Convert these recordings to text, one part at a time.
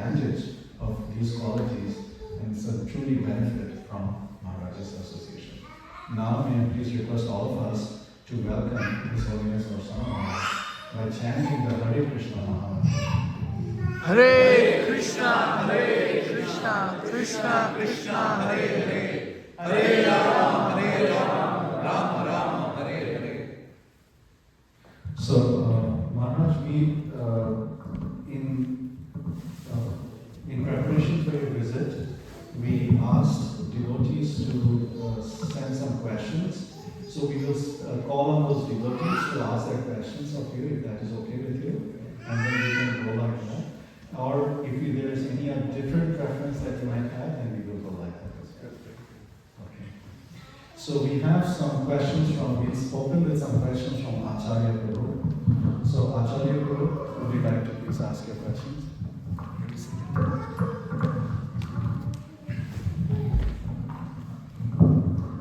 advantage of these qualities and so truly benefit from Maharaj's association. Now may I please request all of us to welcome His Holiness Varsana Maharaj by chanting the Hare Krishna Maha. Hare Krishna, Krishna Krishna, Hare Hare, Hare Rama, Rama Rama, Hare Hare. So, Maharaj, in preparation for your visit, we asked devotees to send some questions. So we will call on those devotees to ask their questions of you, if that is okay with you, and then we can go like that. Or if there is any different preference that you might have, then we will go like that as well. Okay. So we have some questions we'll open with some questions from Acharya Guru. So Acharya Guru, would you like to please ask your questions?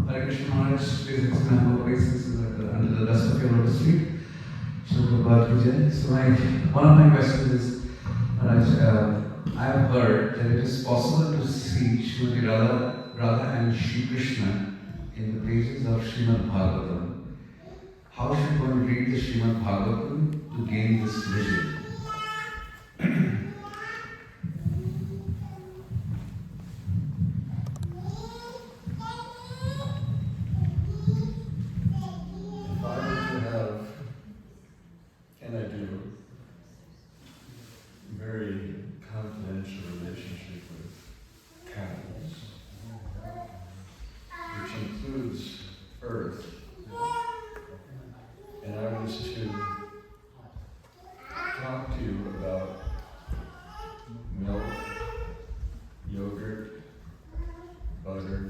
Hare Krishna Maharaj, please explain our obeisances under the dust of your lotus feet. So one of my questions is, Maharaj, I have heard that it is possible to see Srimati Radha and Shri Krishna in the pages of Srimad Bhagavatam. How should one read the Srimad Bhagavatam to gain this vision? If I were to have, and I do, very confidential relationship with cows, which includes earth, and I was to talk to you about milk, yogurt, butter,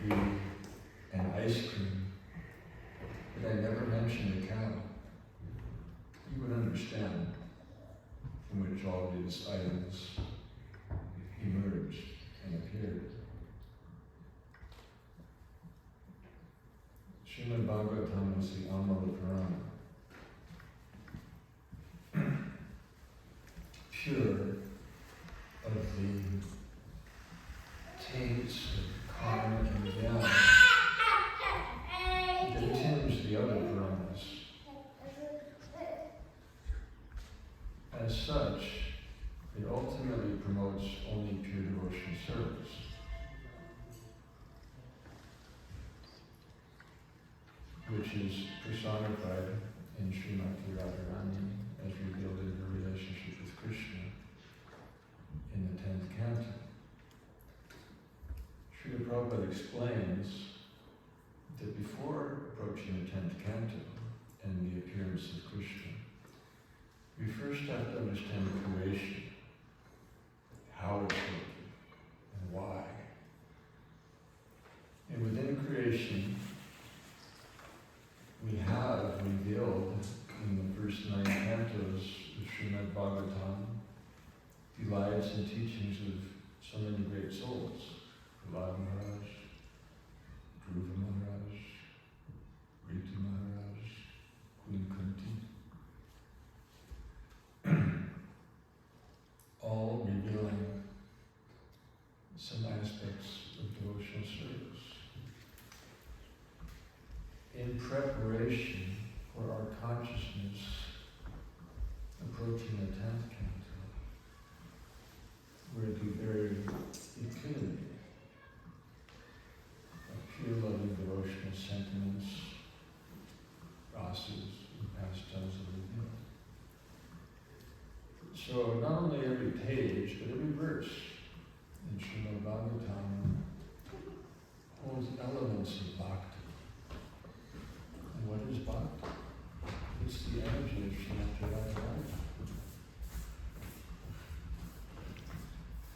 ghee, and ice cream, but I never mentioned a cow, you would understand from which all these items emerged and appeared. Srimad Bhagavatam is the Amala Purana, pure of the taints of karma and jnana that tinge the other Puranas. As such, it ultimately promotes only pure devotional service. Which is personified in Srimati Radharani as revealed in her relationship with Krishna in the 10th canto. Srila Prabhupada explains that before approaching the 10th canto and the appearance of Krishna, we first have to understand creation, how it's working, and why. And within creation, we have revealed in the first 9 cantos of Srimad Bhagavatam the lives and teachings of so many great souls. Prahlad Maharaj, Dhruva Maharaj, Ritu Maharaj, Queen Kunti. All revealing some aspects of devotional service. In preparation for our consciousness approaching the 10th canto, where the very epitome of pure loving devotional sentiments, rasas, and pastimes are revealed. So not only every page, but every verse in Srimad Bhagavatam holds elements of bhakti. And what is bhakti? It's the energy of Srimati Radharani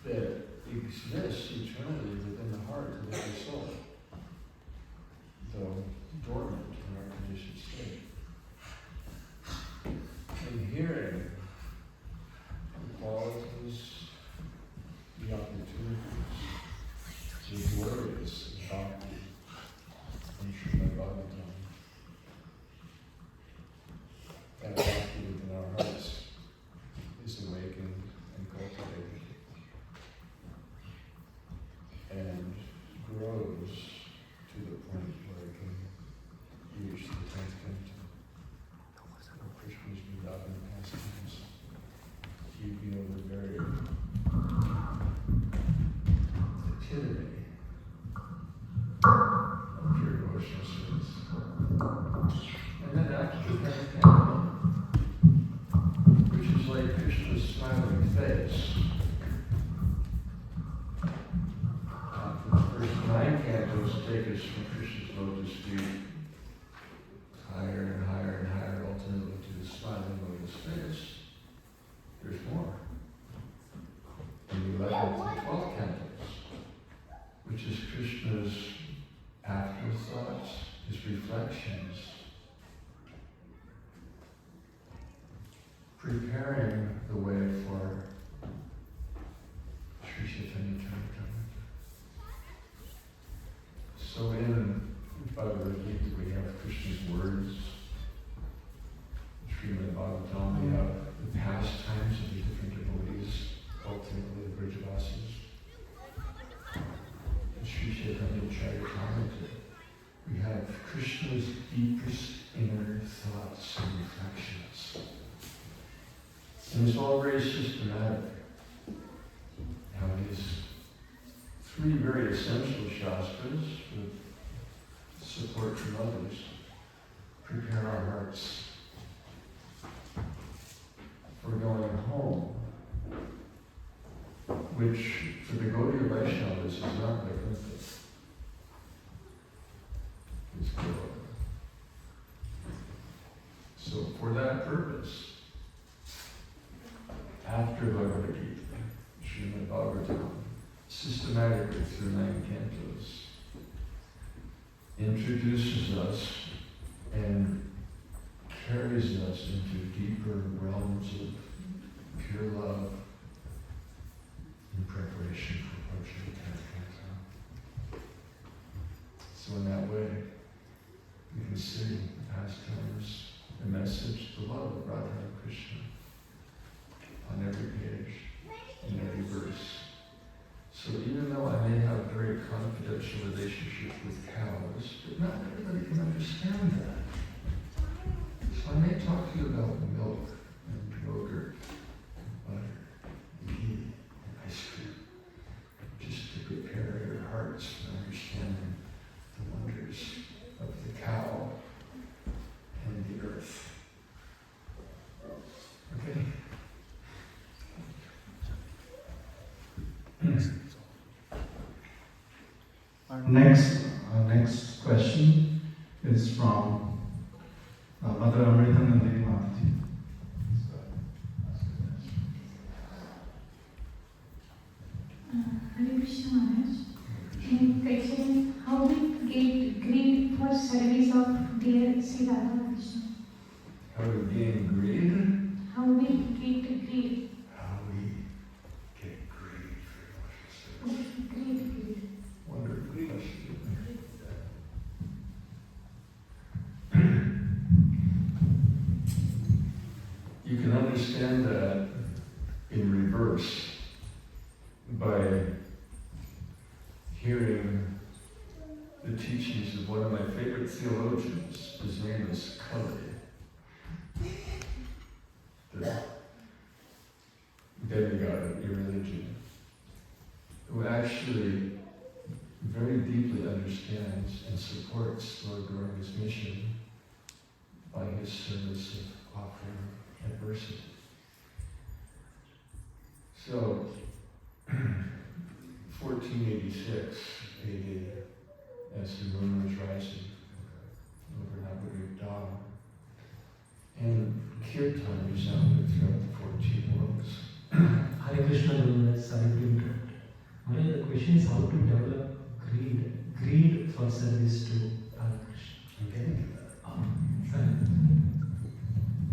that exists eternally within the heart of every soul, though dormant in our conditioned state. In hearing the qualities, the opportunities, the glorious bhakti in Srimad Bhagavatam, that bhakti within our hearts lotus feet higher and higher and higher, ultimately to the smiling lotus face. There's more. In the 11th and 12th cantos, which is Krishna's afterthoughts, his reflections, preparing the way for Sri Chaitanya Charitamrita. So in Bhagavad Gita we have Krishna's words, Srimad Bhagavatam, we have the pastimes of the different devotees, ultimately the Vrijavasis. Sri Chaitanya Charitamrita, we have Krishna's deepest inner thoughts and reflections. And it's all very systematic. How these three very essential shastras with support from others prepare our hearts for going home, which for the Gaudiya Vaishnavas is not Vaikuntha. It's Gaudiya. So for that purpose, after Bhagavad Gita, Srimad Bhagavatam, systematically through 9 cantos, introduces us and carries us into deeper realms of pure love in preparation for Varsana. So in that way, we can see the pastimes, the message, the love of Radha and Krishna on every page, in every verse. So even though I may have a very confidential relationship with cows, but not everybody can understand that. So I may talk to you about milk and yogurt and butter and ghee and ice cream, just to prepare your hearts for understanding the wonders of the cow and the earth. Okay? Our next question is from Mother Amritanandini Mataji. Hare Krishna Maharaj. My question is, how we get greed for service of dear Sri Radha Krishna? How to gain greed? How we get greed? How we get greed for Krishna. Greed. Wonderful question. You can understand that in reverse by hearing the teachings of one of my favorite theologians. His name is Kali, the demigod of your religion, who actually very deeply understands and supports Lord Gaurang's mission by his service of offering adversity. So, 1486 AD, as the moon was rising over Navadvip, and Kirtan resounded throughout the 14 worlds. Hare Krishna, Guru Maharaj, sorry to interrupt. Maharaj, the question is how to develop greed for service to Hare Krishna. I'm getting to that. Sorry.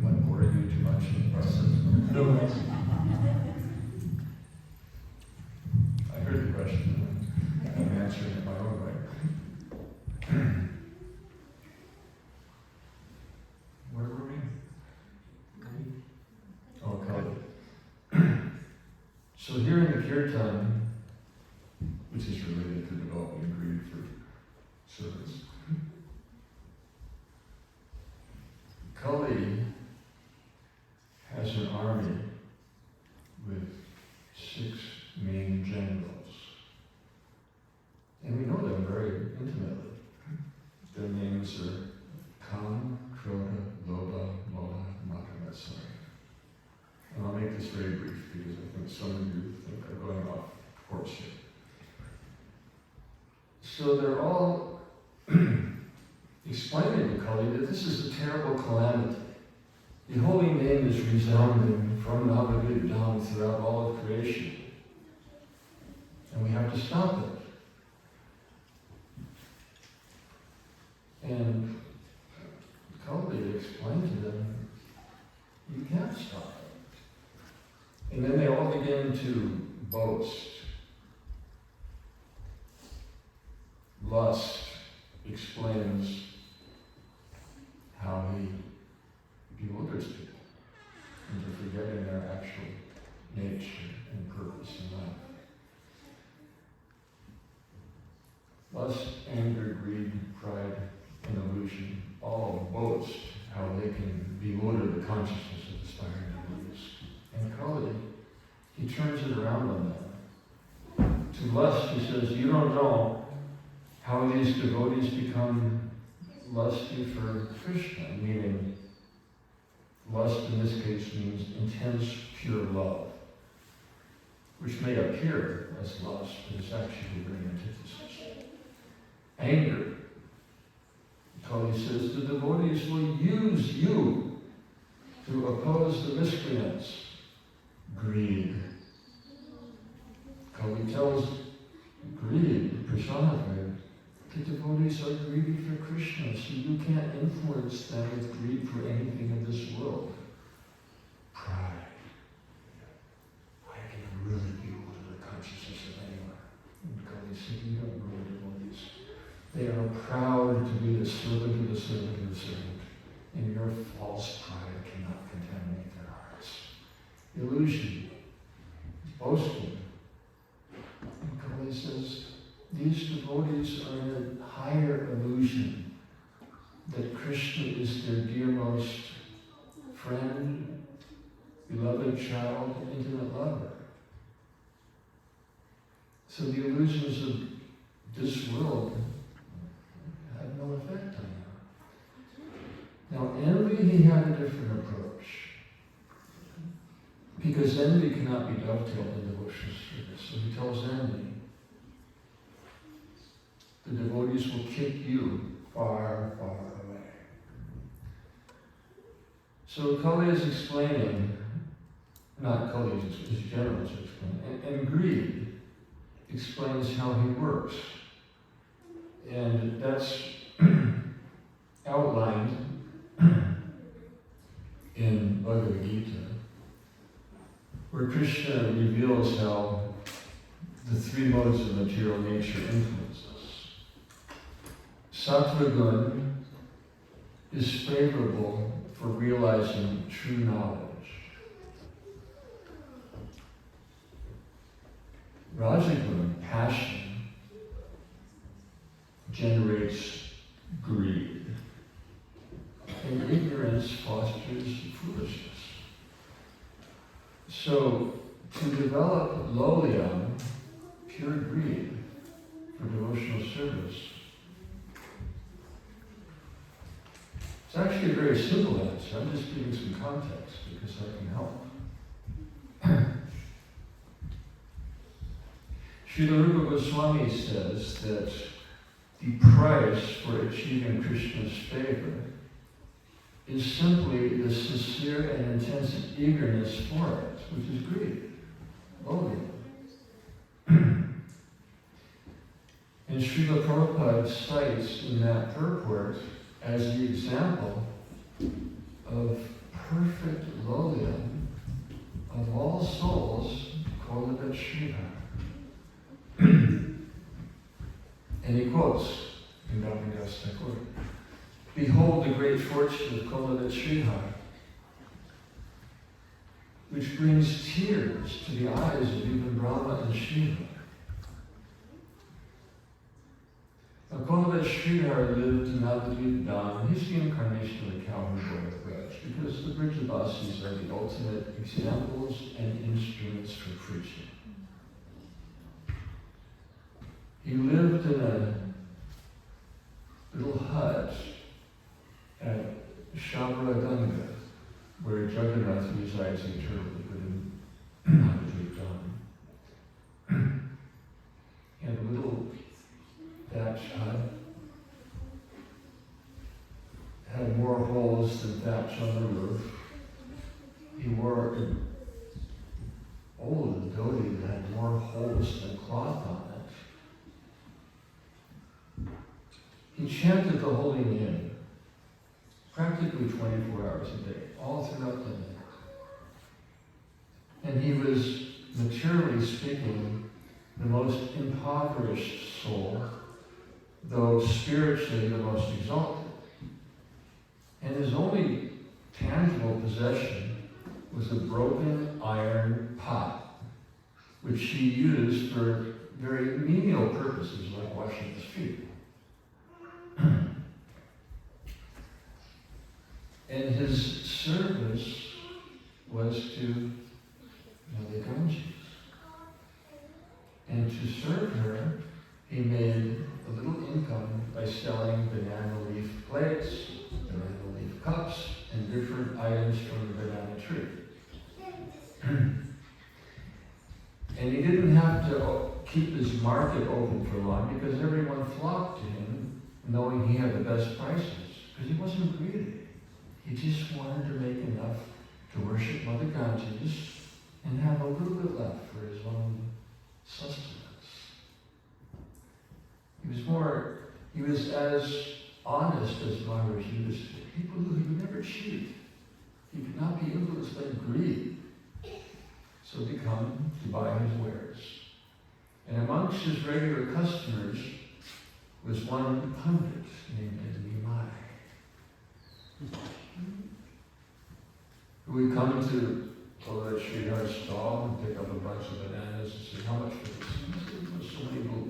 Am I boring you too much in the process? No, Maharaj. I heard the question, and I'm answering it my own way. Where were we? Oh, Kali. So here in the Kirtan, which is related to developing greed for service, Kali has an army with 6 main generals. And we know them very intimately. Their names are Kam, Krodha, Lobha, Moha, Mata, Matsuri. And I'll make this very brief because I think some of you think I'm going off course here. So they're all explaining to Kali that this is a terrible calamity. The holy name is resounding from Navadvip down throughout all of creation. And we have to stop it. And Kali explained to them, you can't stop it. And then they all began to boast. Lust explains how he bewilders people into forgetting their actual nature and purpose in life. Lust, anger, greed, pride, and illusion all boast how they can bewilder the consciousness of aspiring devotees. And Kali, he turns it around on them. To lust, he says, you don't know how these devotees become lusty for Krishna, meaning lust in this case means intense, pure love, which may appear as lust, but is actually very antithesis. Anger. Kali says the devotees will use you to oppose the miscreants. Greed. Kali tells greed, personified, the devotees are greedy for Krishna, so you can't influence them with greed for anything in this world. Pride. I can really bewilder the consciousness of anyone. And Kali said, you don't know devotees. They are proud to be the servant of the servant of the servant, and your false pride cannot contaminate their hearts. Illusion, boasting. And Kali says, these devotees are in a higher illusion that Krishna is their dearmost friend, beloved child, intimate lover. So the illusions of this world had no effect on him. Now, envy, he had a different approach. Because envy cannot be dovetailed in devotional service. So he tells envy, the devotees will kick you far, far away. So Kali is explaining, not Kali is general to explain, and greed explains how he works. And that's outlined in Bhagavad Gita, where Krishna reveals how the three modes of material nature influence us. Sattva gun is favorable for realizing true knowledge. Rajagun, passion, generates greed. And ignorance fosters foolishness. So, to develop lolyam, pure greed, for devotional service, it's actually a very simple answer. I'm just giving some context because I can help. Srila Rupa Goswami says that the price for achieving Krishna's favor is simply the sincere and intense eagerness for it, which is greed, loathing. And Srila Prabhupada cites in that purport as the example of perfect loathing of all souls, Koladat Sridhar. And he quotes in Bhaktidas Thakur, behold the great fortune of Koladat Sridhar, which brings tears to the eyes of even Brahma and Shiva. Now, Koladat Sridhar lived in Navadvip Dham. He's the incarnation of the cowherd boy of Braj, because the Vridavan are the ultimate examples and instruments for preaching. He lived in a little hut at Shabradanga, where Jagannath resides eternally, but in Navadvip Dham. He had a little thatched hut, more holes than cloth on it. He chanted the holy name practically 24 hours a day, all throughout the night. And he was, materially speaking, the most impoverished soul, though spiritually the most exalted. And his only tangible possession was a broken iron pot, which he used for very menial purposes, like washing his feet. And his service was to the Ganges. And to serve her, he made a little income by selling banana leaf plates, banana leaf cups, and different items from the banana tree. And he didn't have to keep his market open for long because everyone flocked to him knowing he had the best prices, because he wasn't greedy. He just wanted to make enough to worship Mother Ganges and have a little bit left for his own sustenance. He was as honest as Maharaj used to. People who he would never cheat. He could not be influenced by greed. So they come to buy his wares. And amongst his regular customers was one pundit named Nimai, who would come to Maharaj Sridhar's stall and pick up a bunch of bananas and say, how much for this? He said, there's so many little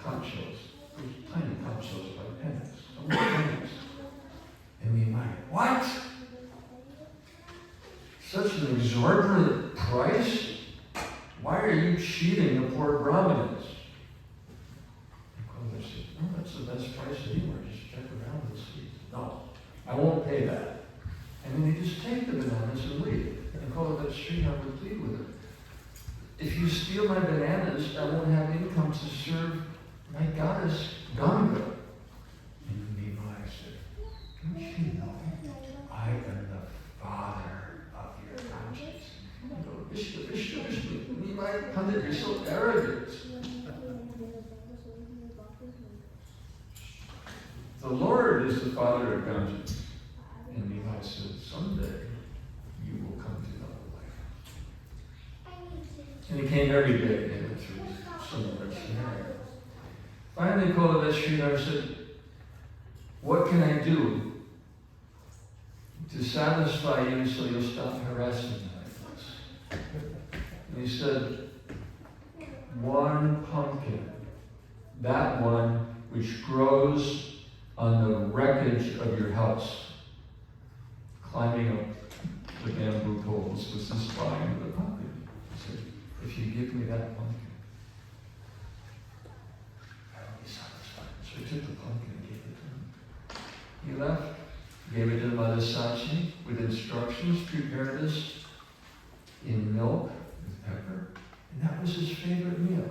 conch shells. Those tiny conch shells like pennies. So many pennies. And Nimai, what? Such an exorbitant price? Why are you cheating the poor Brahmanas? And Maharaj said, no, that's the best price anywhere. Just check around and see. No, I won't pay that. And then they just take the bananas and leave. And Maharaj Sridhar would plead with her. If you steal my bananas, I won't have income to serve my goddess Ganga. And Nimai said, don't you know I am the father of your conscience? You go, Vishnu. Nimai Pandit, you're so arrogant. The Lord is the father of Ganges. And Nimai said, someday you will come to know the light. And he came every day and went through similar scenario. Finally, Maharaj Sridhar said, what can I do to satisfy you so you'll stop harassing me like this? And he said, one pumpkin, that one which grows on the wreckage of your house, climbing up the bamboo poles was the spine of the pumpkin. He said, if you give me that pumpkin, I will be satisfied. So he took the pumpkin and gave it to him. He left, gave it to Mother Sachi with instructions, prepare this in milk with pepper, and that was his favorite meal,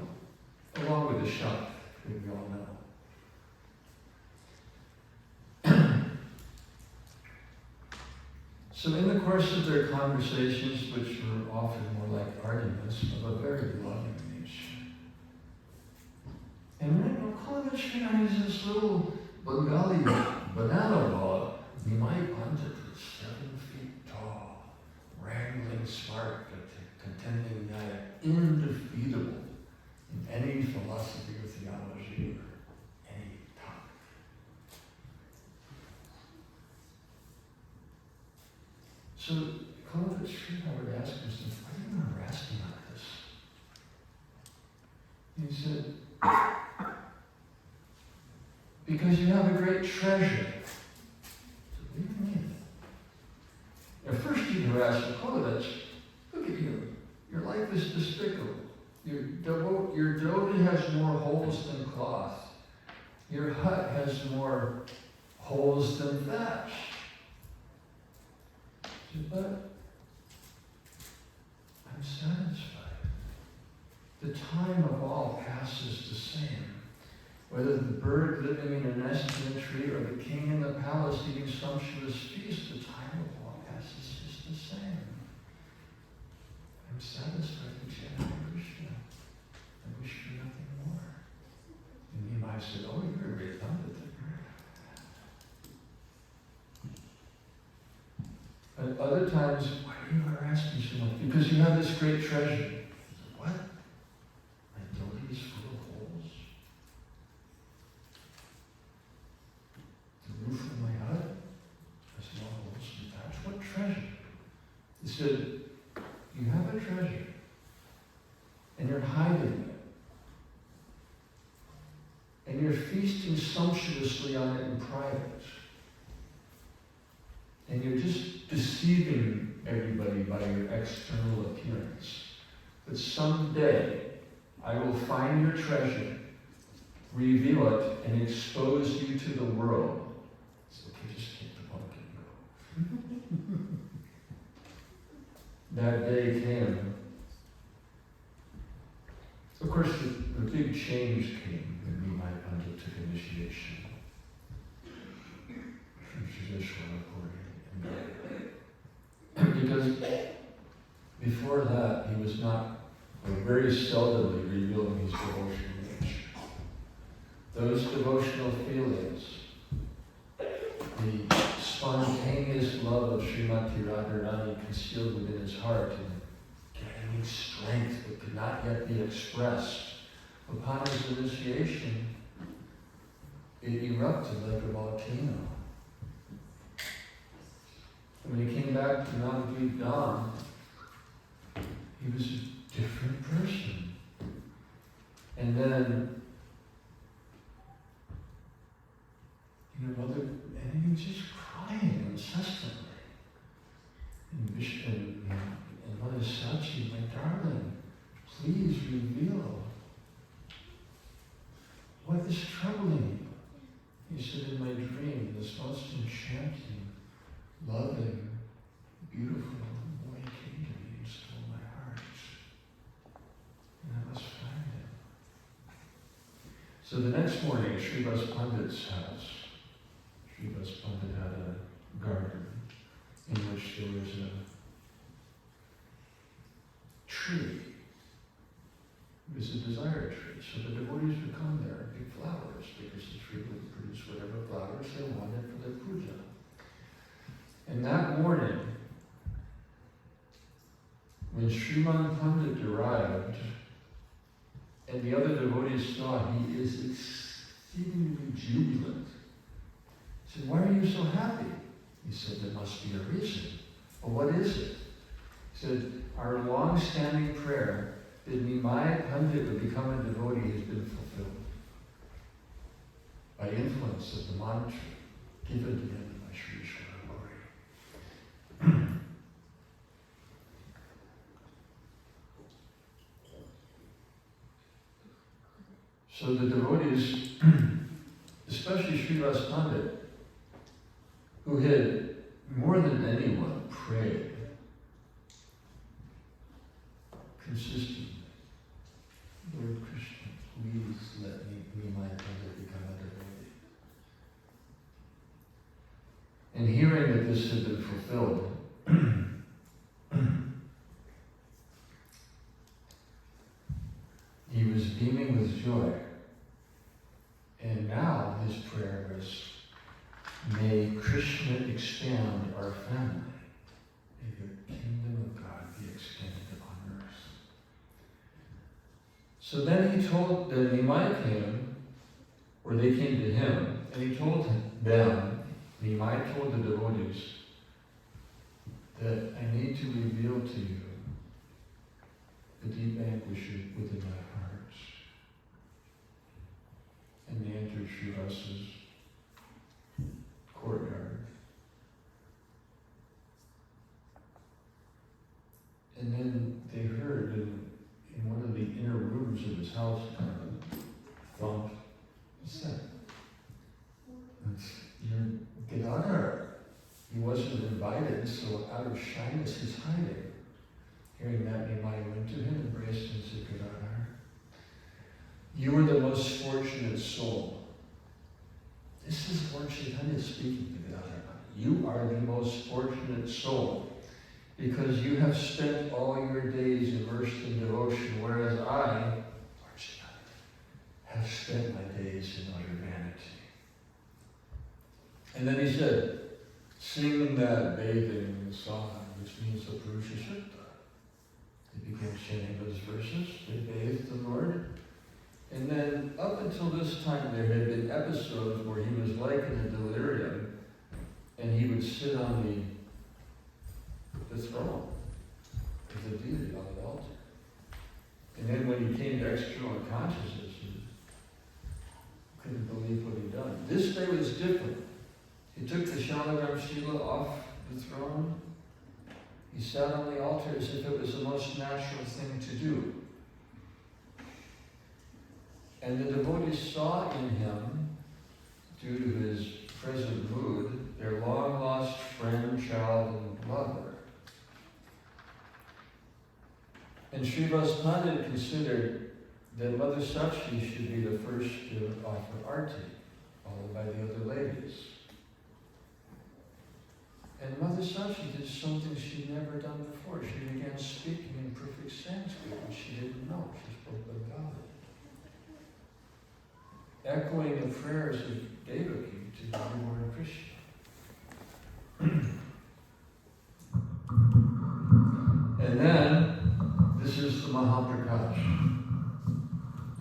along with the shak that we all know. So in the course of their conversations, which were often more like arguments of a very loving nature, and when Maharaj Sridhar is this little Bengali banana ball, Nimai Pandit was 7 feet tall, wrangling smart, contending that indefeatable in any philosophy or theology or any topic. So Maharaj Sridhar would ask himself, why are you harassing me like this? He said, because you have a great treasure. What do you mean? At first you harass Maharaj. Look at you. Your life is despicable. Your devotee has more holes than cloth. Your hut has more holes than thatch. But I'm satisfied. The time of all passes the same. Whether the bird living in a nest in a tree or the king in the palace eating sumptuous feast, the time of all passes is the same. I'm satisfied with Jnana Krishna. I said, oh, you're a great Pandit. And other times, why do you harass me so much? Because you have this great treasure. I said, what? My devotee is full of holes? The roof of my hut has no holes to patch. What treasure? He said, you have a treasure, and you're hiding it. And you're feasting sumptuously on it in private. And you're just deceiving everybody by your external appearance. But someday, I will find your treasure, reveal it, and expose you to the world. It's okay, just take the pumpkin and go. That day came. Of course, the big change came when Nimai Pandit took initiation from Shiveshwara Puri. Because before that, he was not, or very seldomly, revealing his devotional nature. Those devotional feelings, the spontaneous love of Srimati Radharani concealed within his heart and gaining strength that could not yet be expressed. Upon his initiation, it erupted like a volcano. And when he came back to Navadvip Dham, he was a different person. And then, and he was just crying incessantly. And Mother Sachi, my darling, please reveal what is troubling you. He said, in my dream, this most enchanting, loving, beautiful boy came to me and stole my heart. And I must find him. So the next morning at Srivas Pandit's house, Srivas Pandit had a garden in which there was a tree. It was a desire tree. So the devotees would come there and pick flowers because the tree would produce whatever flowers they wanted for their puja. And that morning, when Sriman Pandit arrived, and the other devotees saw he is exceedingly jubilant, he said, why are you so happy? He said, there must be a reason. Well, what is it? He said, our long-standing prayer that Nimai Pandit would become a devotee has been fulfilled by influence of the mantra given to him by Sri Ishwara Gauri. So the devotees, especially Srivas Pandit, who had more than anyone prayed consistently, Lord Krishna, please let Nimai Pandit become a devotee. And hearing that this had been fulfilled, he was beaming with joy. And now his prayer was, may Krishna expand our family. May the kingdom of God be extended upon earth. So then he told, the Nimai came, or they came to him, and he told them, Nimai told the devotees, that I need to reveal to you the deep anguish within my heart. And they entered Srivasa's courtyard. And then they heard in one of the inner rooms of his house, kind of a thump. What's that? Get out of here. He wasn't invited, so out of shyness he's hiding. Hearing that, Nimai went to him, embraced him, and said, get out of here. You are the most fortunate soul. This is Lord Chaitanya speaking to Vedanta. You are the most fortunate soul because you have spent all your days immersed in devotion, whereas I, Lord Chaitanya, have spent my days in And then he said, sing that bathing song, which means the Purusha Sukta. They began chanting those verses, they bathed the Lord. And then up until this time there had been episodes where he was like in a delirium and he would sit on the throne of the deity on the altar. And then when he came to external consciousness, he couldn't believe what he'd done. This day was different. He took the Shalagram Shila off the throne. He sat on the altar as if it was the most natural thing to do. And the devotees saw in him, due to his present mood, their long-lost friend, child, and lover. And Srivas Pandit considered that Mother Sakshi should be the first to offer arti, followed by the other ladies. And Mother Sakshi did something she'd never done before. She began speaking in perfect Sanskrit, which she didn't know. She spoke Bengali. Echoing the prayers of Devaki to the newborn Krishna. And then, this is the Mahaprakash,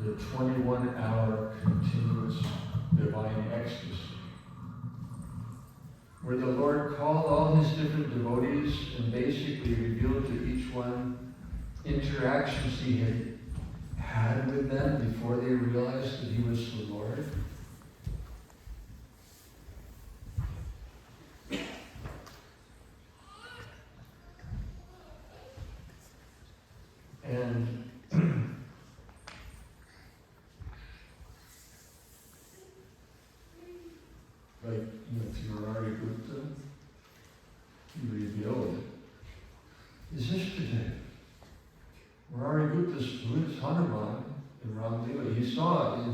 the 21-hour continuous divine ecstasy, where the Lord called all his different devotees and basically revealed to each one interactions he had with them before they realized that he was the Lord. And like, to Maharaj Gupta, he revealed is yesterday. Maharaj Gupta's Buddhist Hanuman in Ramlila, he saw it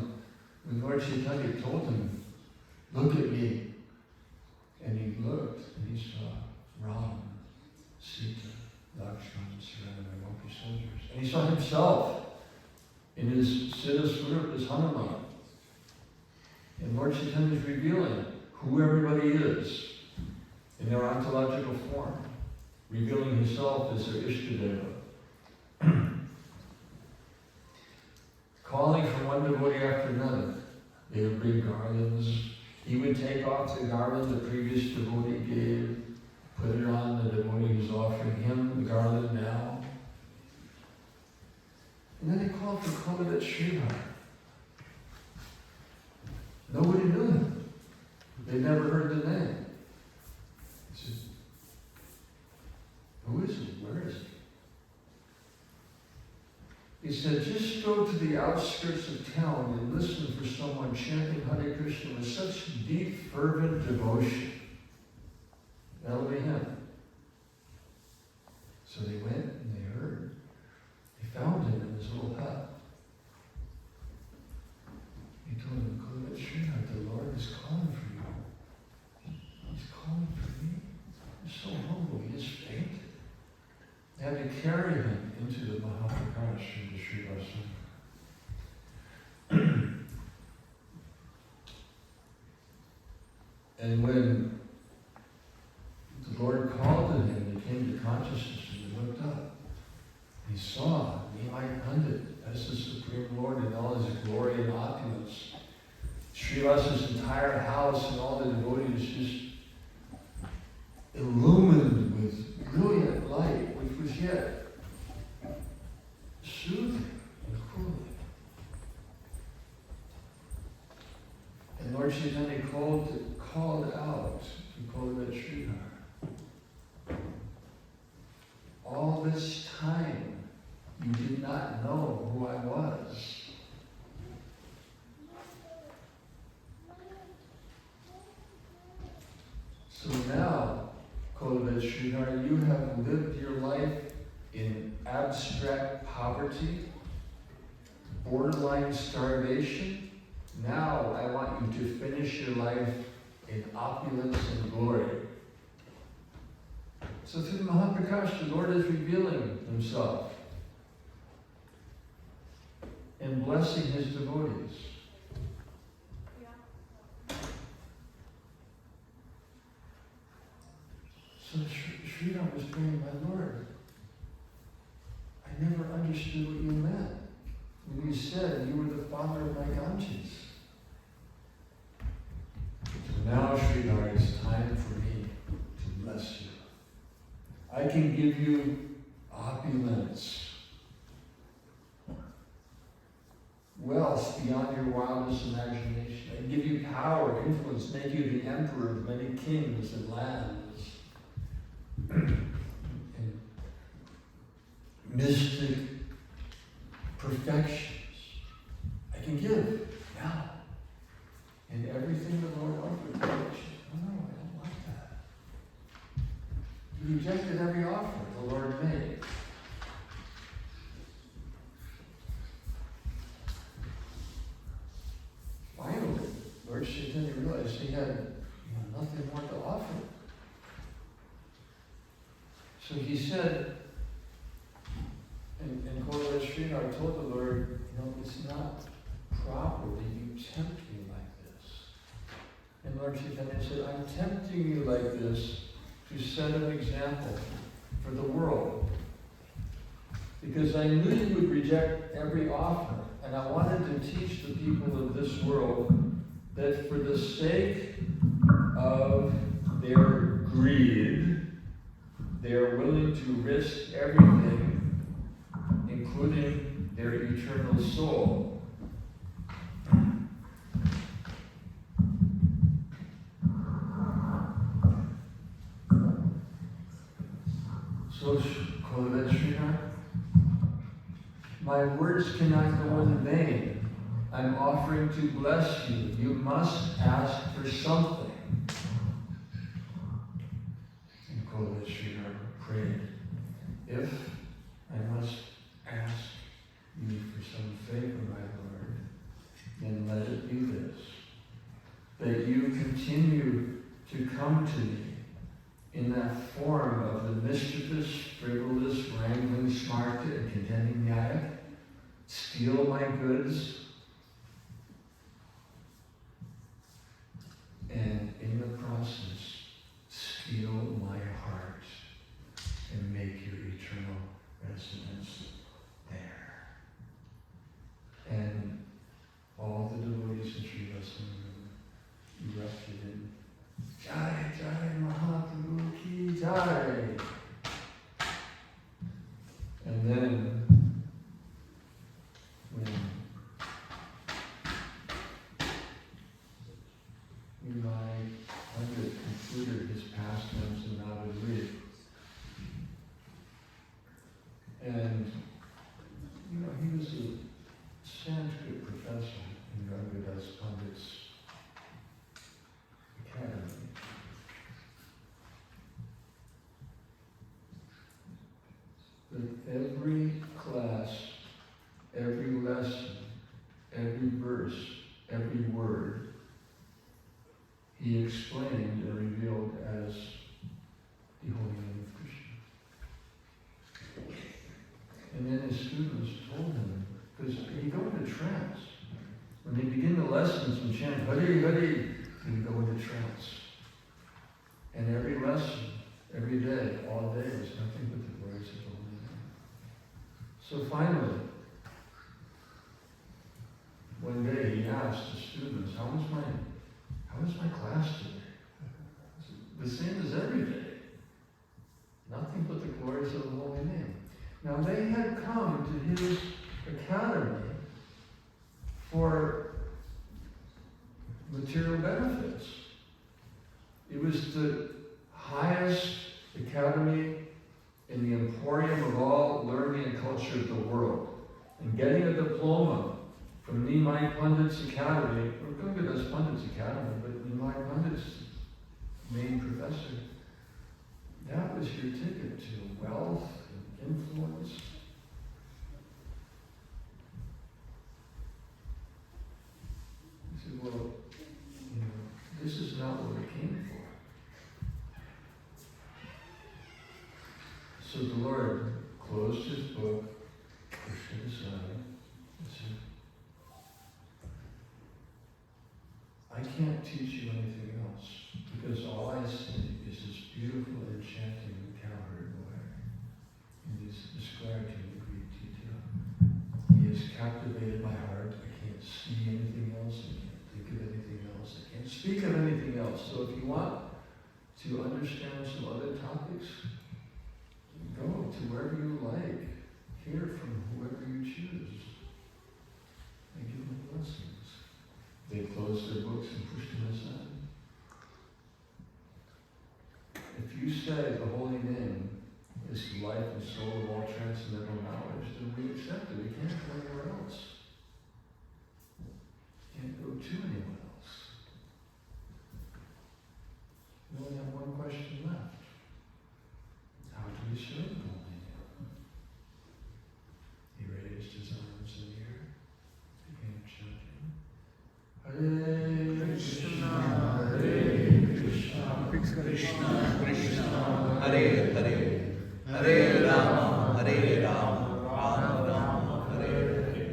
when Lord Chaitanya told him, look at me. And he looked and he saw Ram, Sita, Lakshman surrounded by monkey soldiers. And he saw himself in his Siddha Swarup as Hanuman. And Lord Chaitanya is revealing who everybody is in their ontological form, revealing himself as their Ishtadeva. Calling from one devotee after another. They would bring garlands. He would take off the garland the previous devotee gave, put it on the devotee who's offering him the garland now. And then he called for Koladat Sridhar. Nobody knew him. They never heard the name. He said, who is he? Where is he? He said, just go to the outskirts of town and listen for someone chanting Hare Krishna with such deep, fervent devotion. That'll be him. So they went and they heard. They found him in his little hut. He told him, Koladat Sridhar, the Lord is calling for you. He's calling for me. He's so humble, he just fainted. They had to carry him into the Mahaprakash, into Sri Varsana. And when the Lord called to him, he came to consciousness and he looked up. He saw Nimai Pandit as the Supreme Lord in all his glory and opulence. Srivasa's entire house and all the devotees just illumined with brilliant light, which was yet soothing and cooling. And Lord Chaitanya called out to Koladat Sridhar. All this time, you did not know who I was. So now, Koladat Sridhar, you have lived your life in abstract poverty, borderline starvation. Now I want you to finish your life in opulence and glory. So through the Mahaprakash, the Lord is revealing himself and blessing his devotees. was praying, my Lord, I never understood what you meant when you said you were the father of my conscience. So now, Sridhar, it's time for me to bless you. I can give you opulence, wealth beyond your wildest imagination. I can give you power, influence, make you the emperor of many kings and lands. And mystic perfections. I can give now. And everything the Lord offered. Oh no, I don't like that. He rejected every offer the Lord made. Finally, Lord Chaitanya realized he had nothing more to offer. So he said, and Kola Sridhar told the Lord, it's not proper that you tempt me like this. And Lord Chaitanya said, I'm tempting you like this to set an example for the world. Because I knew you would reject every offer, and I wanted to teach the people of this world that for the sake of their greed, they are willing to risk everything, including their eternal soul. So, Kola Sridhar, my words cannot go in vain. I'm offering to bless you. You must ask for something. And Kola Sridhar prayed, if I must ask you for some favor, my Lord, then let it be this, that you continue to come to me in that form of the mischievous, frivolous, wrangling, smart, and contending Nyayak, steal my goods, and in the process, steal my heart and make your eternal residence there. And all the devotees in Sri Varsana erupted in Jai Jai Mahaprabhu Ki Jai. And then, when Nimai Pandit concluded his pastimes in Navadvip, and he was a Sanskrit professor in Gangadas Pandit's academy. That every class, every lesson, every verse, every word, he explained and revealed as the holy name of Krishna. And then his students told him, because he'd go into trance. When they begin the lessons and chant Hari Hari, he'd go into trance. And every lesson, every day, all day, was nothing but the glories of the holy name. So finally, one day he asked the students, how was my class today? The same as every day. Nothing but the glories of the holy name. Now they had come to his academy for material benefits. It was the highest academy in the emporium of all learning and culture of the world. And getting a diploma from Nimai Pandit's academy, or Gangadas Pandit's academy, but Nimai Pandit's main professor, that was your ticket to wealth and influence. He said, well, this is not what we came for. So the Lord closed his book, pushed it aside, and said, I can't teach you anything else, because all I see is this beautiful enchanting cowherd boy. And he's described in great detail. He has captivated my heart. I can't see anything else. I can't think of anything else. I can't speak of anything else. So if you want to understand some other topics, go to wherever you like. Hear from whoever you choose. I give them blessings. They closed their books and pushed them aside. If you say the holy name is the life and soul of all transcendental knowledge, then we accept it. We can't go anywhere else. Can't go to anyone else. We only have one question left. How do we serve the holy name? He raised his arms in the air, began chanting, Hare Krishna, Krishna Krishna, Krishna, Hare Hare, Hare Rama, Rama Rama, Hare Hare.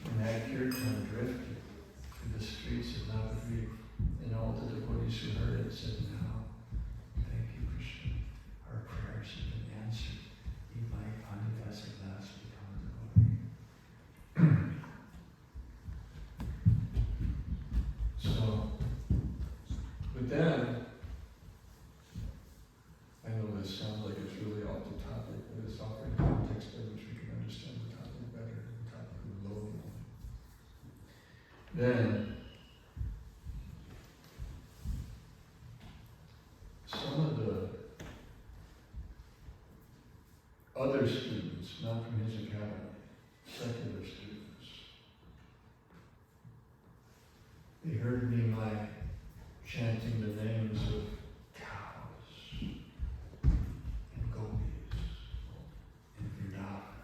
And that kirtan drifted through the streets of Navadvip, and all the devotees who heard it said, now, thank you, Krishna. Our prayers have been answered. He might unless at last become a devotee. So, but then, I know this sounds like it's really off the topic, but it's offering context by which we can understand the topic better, the topic of loathing. Then, some of the other students, not from his academy, secular students, they heard me chanting the names of cows and gopis and Vridavan,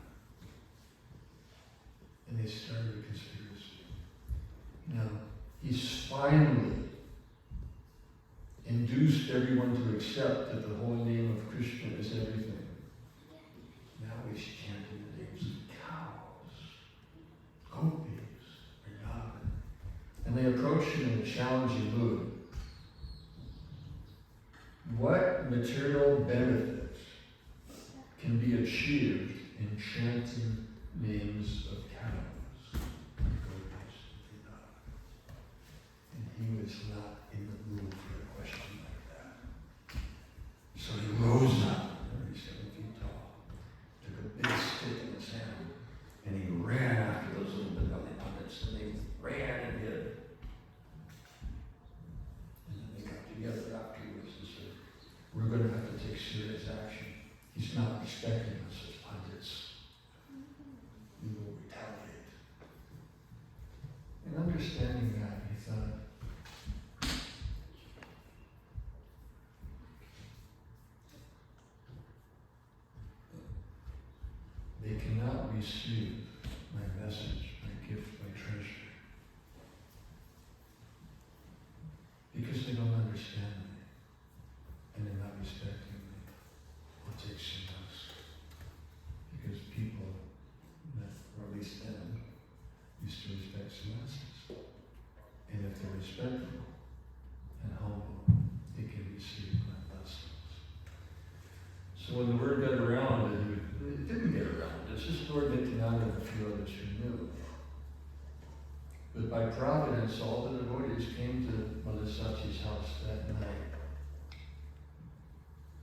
and they started a conspiracy. Now, he's finally induced everyone to accept that the holy name of Krishna is everything. Now he's chanting the names of cows, gopis, Vridavan. And they approach him in a challenging mood. What material benefit can be achieved in chanting names of cows, gopis, and Vridavan? And he was not in the mood for a question like that. So he rose up, 37 feet tall, took a big stick in his hand, and he ran after those little Bengali puppets, and they ran and hid. And then they got together afterwards and said, we're going to have to take serious action. He's not respecting us as pundits. We will retaliate. And understanding that, he thought, they cannot receive my message, my gift, my treasure, because they don't understand me, and they're not respecting me. It takes some us, because people, that, or at least them, used to respect sannyasins. And if they're respectful and humble, they can receive my blessings. So when the word got around, it didn't get around. It's just Lord Nityananda and a few others who knew. But by providence, all the devotees came to Mother Sachi's house that night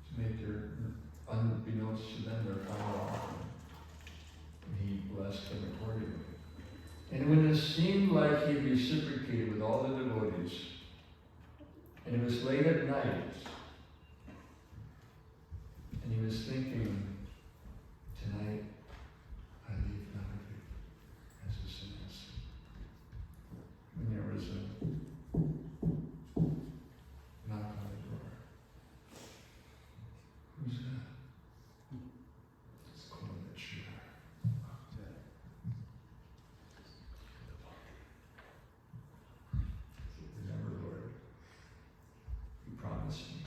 to make their, unbeknownst to them, their final offering. And he blessed them accordingly. And when it seemed like he reciprocated with all the devotees, and it was late at night, and he was thinking, tonight I leave Navadvip as a sannyasi. When there was a knock on the door. Who's that? It's Kuala Chira. Remember, Lord, you promised me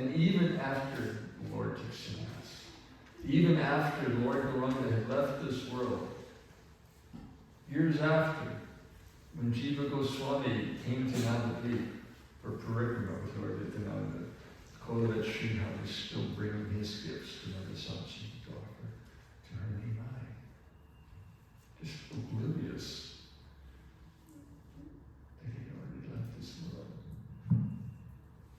And even after the Lord took sannyas, even after Lord Gauranga had left this world, years after, when Jiva Goswami came to Navadvip for Parikrama with Lord Nityananda, Kolavet Srihari was still bringing his gifts to Narasachi to offer to her Nimai. Just oblivious that he had already left this world,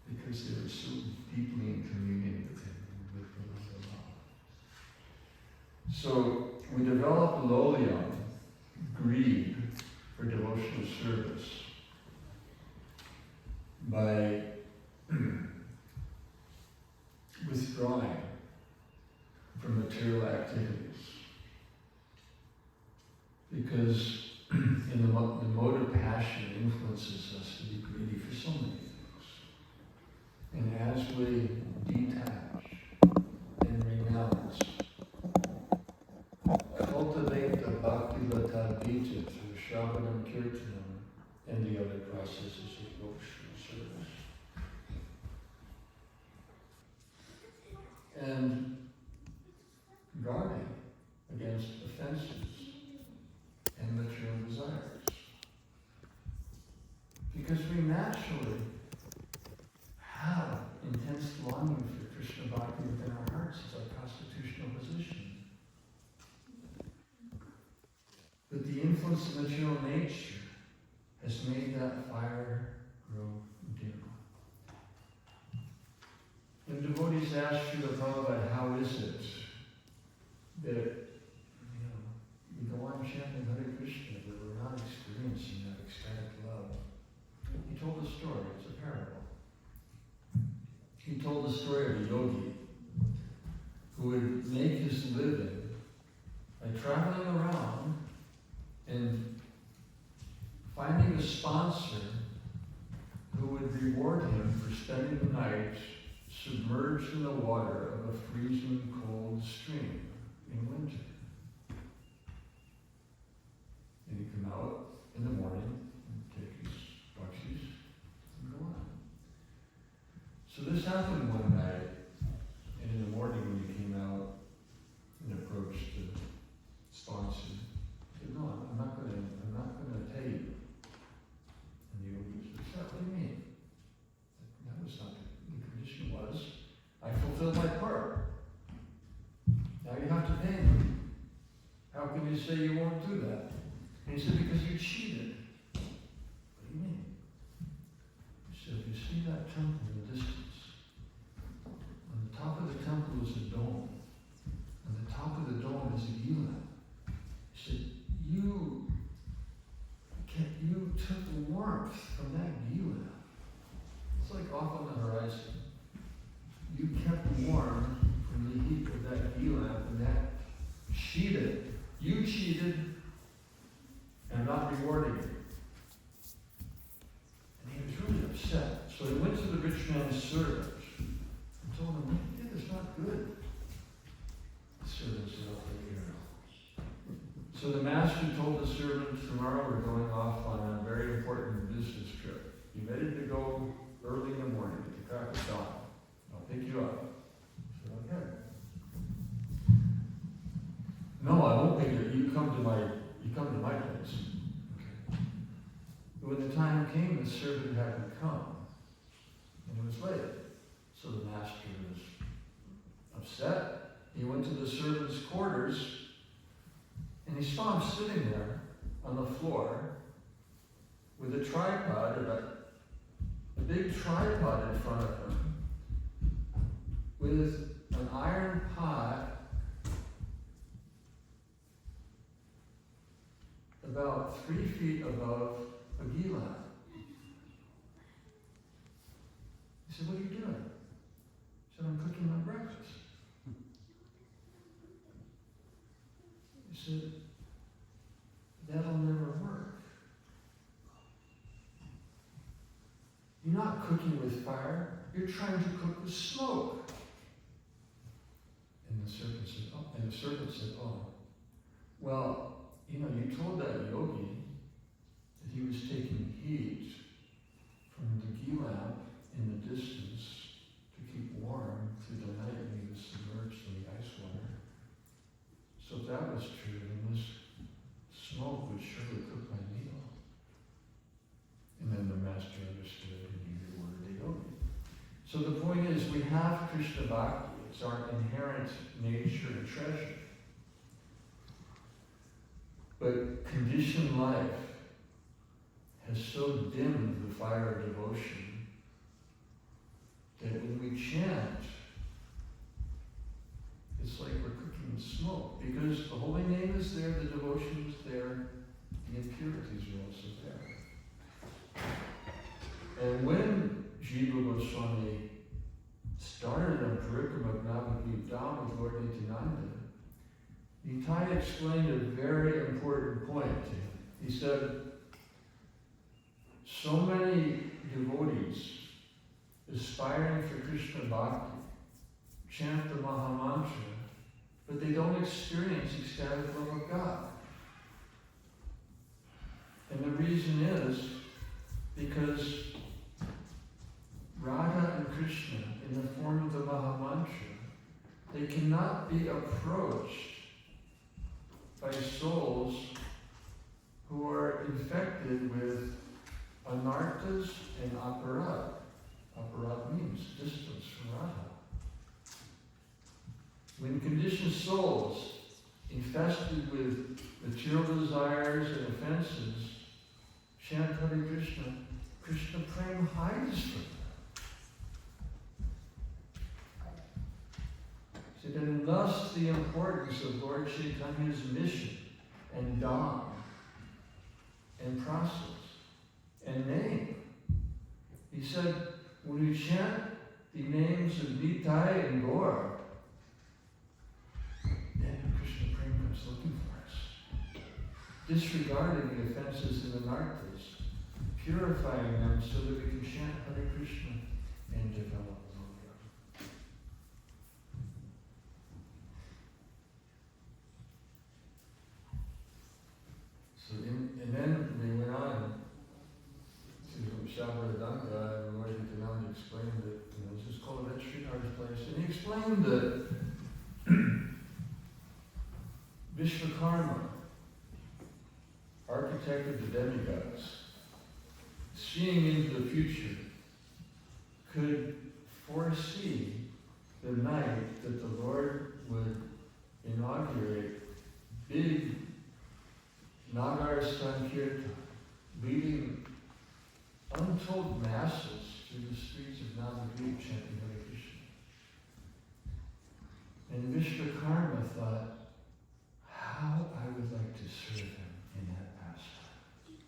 because they were so deeply in communion with him and with the love. So we develop lolyam, greed, for devotional service by withdrawing from material activities. Because in the mode of passion influences us to be greedy for so many things. And as we detach and renounce, cultivate the bhakti lata bija through Shravanam Kirtanam and the other processes of devotional service. And guarding against offenses and material desires. Because we naturally have intense longing for Krishna Bhakti within our hearts as our constitutional position. But the influence of material nature has made that fire grow dim. When devotees ask Srila Prabhupada, how is it that we go on chanting Hare Krishna, but we're not experiencing that ecstatic love? He told a story, it's a parable. He told the story of a yogi who would make his living by traveling around and finding a sponsor who would reward him for spending the night submerged in the water of a freezing cold stream in winter. And he'd come out in the morning and take his buckshies and go on. So this happened one night, and in the morning when he came out and approached the sponsor, he said, no, I'm not going to pay you. And the yogi said, what do you mean? That was not the condition was, I fulfilled my part. Now you have to pay me. How can you say you won't do that? And he said, because you cheated. What do you mean? He said, if you see that temple in the distance, on the top of the temple is a dome. On the top of the dome is a gila. He said, you took warmth from that gila. It's like off on the horizon. You kept warm from the heat of that gila, and that cheated. You cheated, and I'm not rewarding you. And he was really upset. So he went to the rich man's servant and told him, what you did is not good. The servant said, I'll take care of it. So the master told the servant, tomorrow we're going off on a very important business trip. You ready to go early in the morning at the crack of dawn? I'll pick you up. I said, okay. No, I won't pick you up. You come to my place. Okay. But when the time came, the servant hadn't come. And it was late. So the master was upset. He went to the servant's quarters, and he saw him sitting there on the floor with a tripod, a big tripod in front of him, with an iron pot about 3 feet above a gila. He said, what are you doing? He said, I'm cooking my breakfast. He said, that'll never work. You're not cooking with fire, you're trying to cook with smoke. And the servant said, oh, well, you told that yogi that he was taking heat from the ghee lamp in the distance to keep So the point is, we have Krishna Bhakti. It's our inherent nature and treasure. But conditioned life has so dimmed the fire of devotion that when we chant, it's like we're cooking with smoke. Because the holy name is there, the devotion is there, the impurities are also there. And when Jiva Goswami started a parikrama of Navadvip down with Lord Nityananda, Nitai explained a very important point to him. He said, so many devotees aspiring for Krishna Bhakti chant the Mahamantra, but they don't experience ecstatic love of God. And the reason is because Radha and Krishna, in the form of the Mahamantra, they cannot be approached by souls who are infected with anartas and aparad. Aparad means distance from Radha. When conditioned souls, infested with material desires and offenses, chant Hare Krishna, Krishna Prem hides from them. So then thus the importance of Lord Chaitanya's mission and Dham and process and name. He said, when we chant the names of Nitai and Gaur, then Krishna Prem comes looking for us, disregarding the offenses and the nartas, purifying them so that we can chant Hare Krishna and develop love. And then they went on to Shabradanga, and Lord Nityananda explained that, this is called Red Sridhar's place, and he explained that Vishvakarma, architect of the demigods, seeing into the future, could foresee the night that the Lord would inaugurate big Nagar Sankirtan, leading untold masses through the streets of Navadvip chanting Hare Krishna. And Vishvakarma thought, how I would like to serve him in that pastime.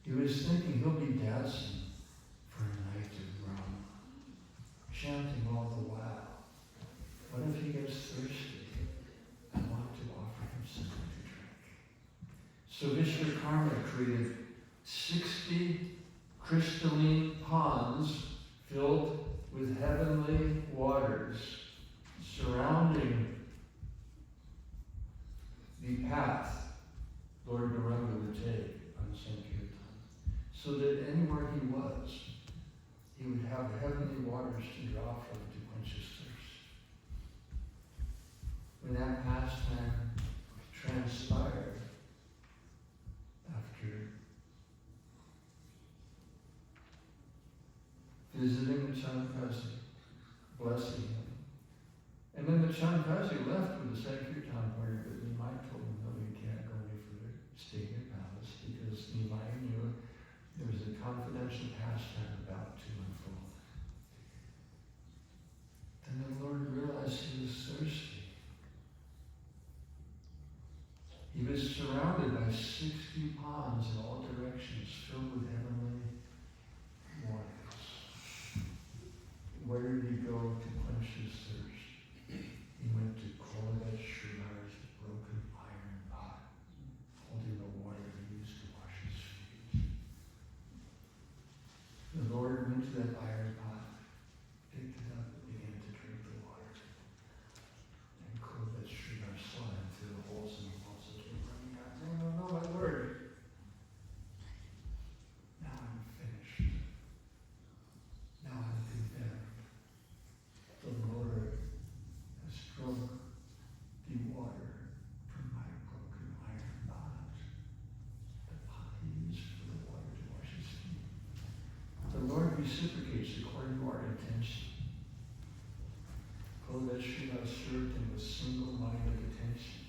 He was thinking he'll be dancing for a night of Rama, chanting all the while. What if he gets thirsty? I want to offer him something to drink. So Vishvakarma created 60 crystalline ponds filled with heavenly waters surrounding the path Lord Gauranga would take on Sankirtan, so that anywhere he was, he would have heavenly waters to draw from to quench his thirst. When that pastime transpired, after visiting the Chandkazi, blessing him, and then the Chandkazi left with the Sankirtan party, but Nimai told him, no, you can't go any further, stay in your palace, because Nimai knew there was a confidential pastime about to unfold. Then the Lord realized he was thirsty. He was surrounded by 60 ponds in all directions, filled with heavenly waters. Where did he go to quench his thirst? He went to Kolavet Sridhar's broken iron pot, holding the water he used to wash his feet. The Lord went to that iron pot, picked it up, and began to drink the water. And Kolavet Sridhar saw him through the holes in the walls of the running out. No, my Lord. Now I'm finished. Now I'm condemned. The Lord has drunk the water from my broken iron pot. The pot he used for the water to wash his feet. The Lord reciprocates according to our intention. Kola Srila served him with single-minded attention.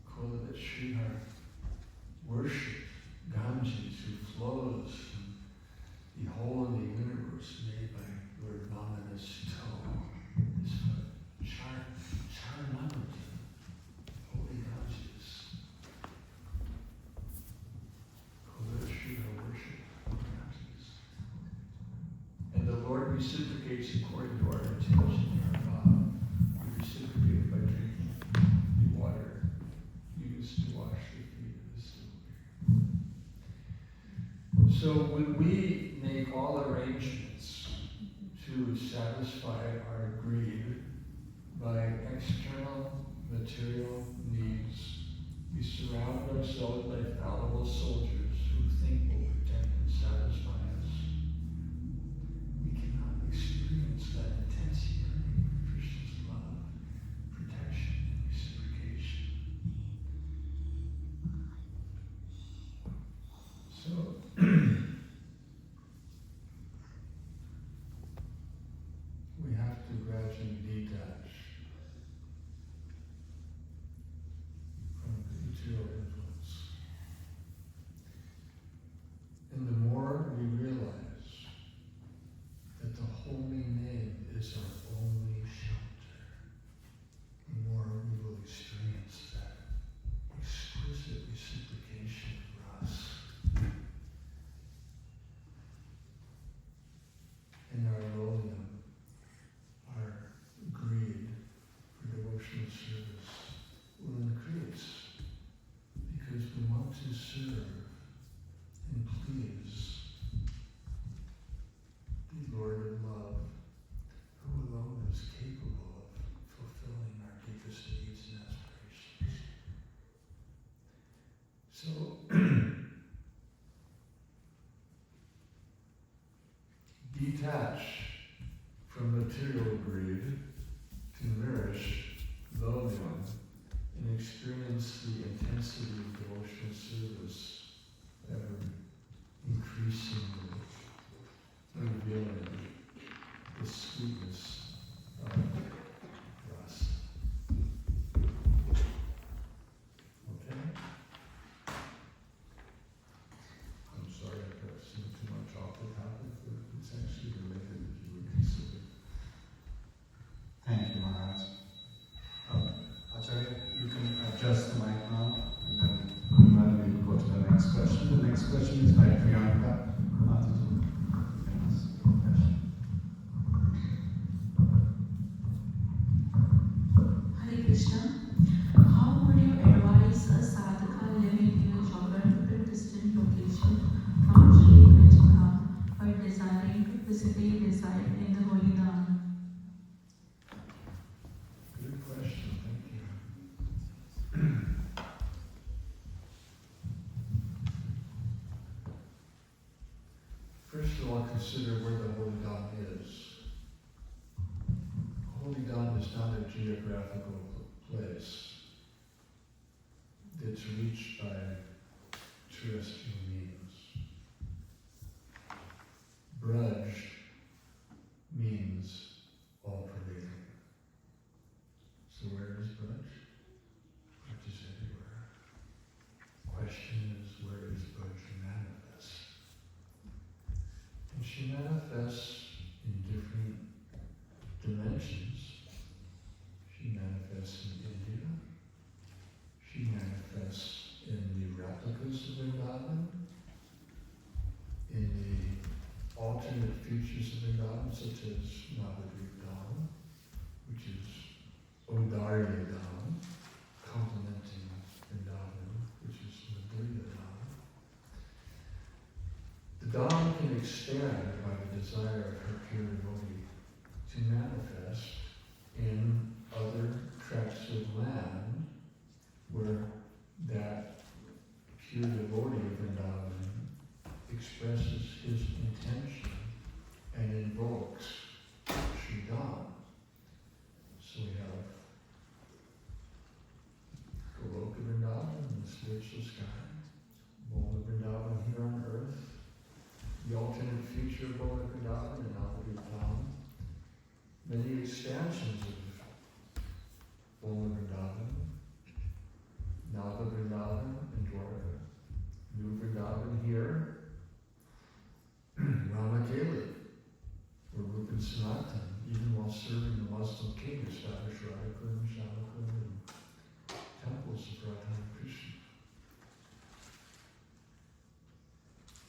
Kola Srila worshipped Ganges, who flows from the whole of the universe made by Lord Vamana's toe, his foot. Charanamrita, holy Ganges. Kola Srila worshipped Ganges. And the Lord reciprocates according to our intention and our vow. We reciprocate by drinking the water used to wash the feet of the silver. So when we make all arrangements to satisfy our greed by external material needs, we surround ourselves by fallible soldiers who think will protect and satisfy us. We cannot experience that intense yearning for Krishna's love, protection, and reciprocation. So, we have to gradually detach from the material influence. And the more we realize that the holy name is our only shelter, the more we will experience that exquisite reciprocation for us. And our lowliness, our greed for devotional service will increase because we want to serve and please the Lord of love, who alone is capable of fulfilling our deepest needs and aspirations. So, detach from material greed to nourish lowliness and experience the intensity of devotional service ever increasingly revealing the sweetness of rasa. Okay? I'm sorry if that seemed too much off the topic, but it's actually related if you would consider. Thank you, Maharaj. Acharya, you can adjust the mic now, and then we'll go to the next question. The next question is by Priyanka. Hare Krishna. How would you advise a sadhaka living in a geographical distant location from Sri Vridavan but desiring to physically reside in the Holy Dham? Good question, thank you. First of all, consider where the Holy Dham is. Holy Dham is not a geographical place that's reached by terrestrial means. Braj means all-pervading. So where is Braj? Braj is everywhere. Question is, where is Braj manifest? And she manifests in different dimensions. She manifests in India. She manifests in the replicas of Vridavan, in the alternate features of Vridavan, such as Navadvip Dham, which is Odarya Dham, complementing Vridavan, which is Madhurya Dham. The Dham can expand by the desire of her pure devotee to manifest in other tracts of land where that pure devotee of Vridavan expresses his intention and invokes Sri Dham. So we have Goloka Vrindavan, Nava Vridavan and Dwarka. New Vridavan here, Ramakeli, or Rupa and Sanatan, even while serving the Muslim king, established Radhika and Shalaka and temples of Radha and Krishna.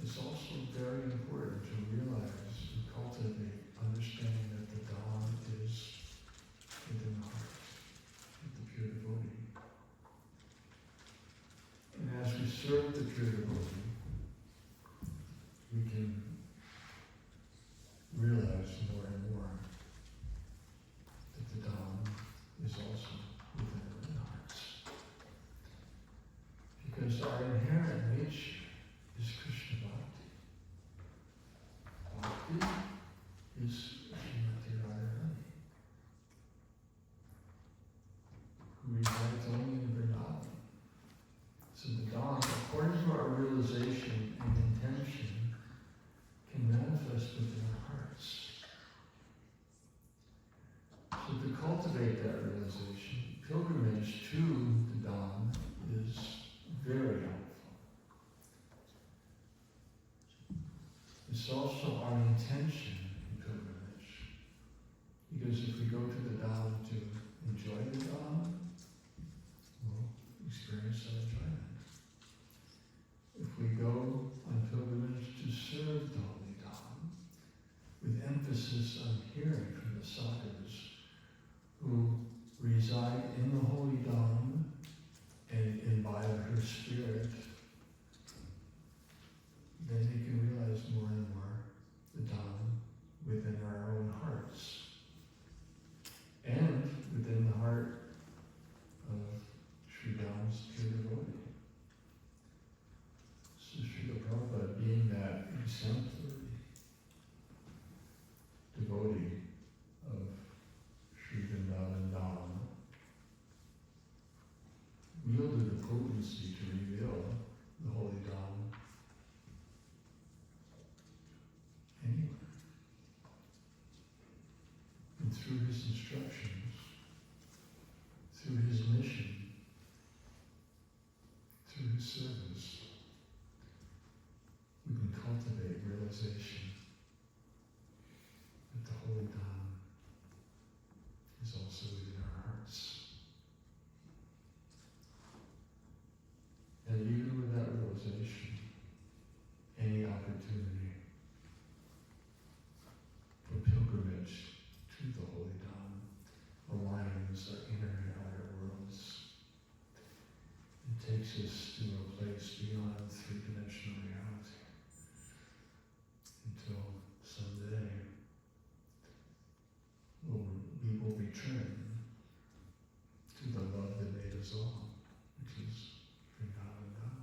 It's also very important to realize and cultivate understanding that the dawn is within the heart of the pure devotee. And as we serve the pure devotee, we can realize more and more that the dawn is also within our own hearts. Because our inherent nature is Krishna Bhakti. Bhakti is Srimati Radharani, who resides only in Vridavan. So the dawn, according to our realization and intention, can manifest within our hearts. So to cultivate that realization, pilgrimage to the dawn is very helpful. It's also our intention in pilgrimage. Because if we go to the dawn to enjoy the dawn, we'll experience that enjoyment. If we go on pilgrimage to serve the Holy Dawn, with emphasis on hearing from the sadhus who reside in the Holy Dawn and imbibe her spirit, then we can realize more and more the dawn within our own hearts and within the heart of Sri Dam's pure devotee. So Srila Prabhupada, being that exemplary devotee of Sri Vrindavan Dham, wielded the potency to reveal the Holy Dham anywhere. And through his instructions, through his mission, through his service, we can cultivate realization that the Holy Dham is also within our hearts. And even with that realization, any opportunity for pilgrimage to the Holy Dham aligns our inner and outer worlds. It takes us to a place beyond three-dimensional reality until someday we will return to the love that made us all, which is Vridavan Dham.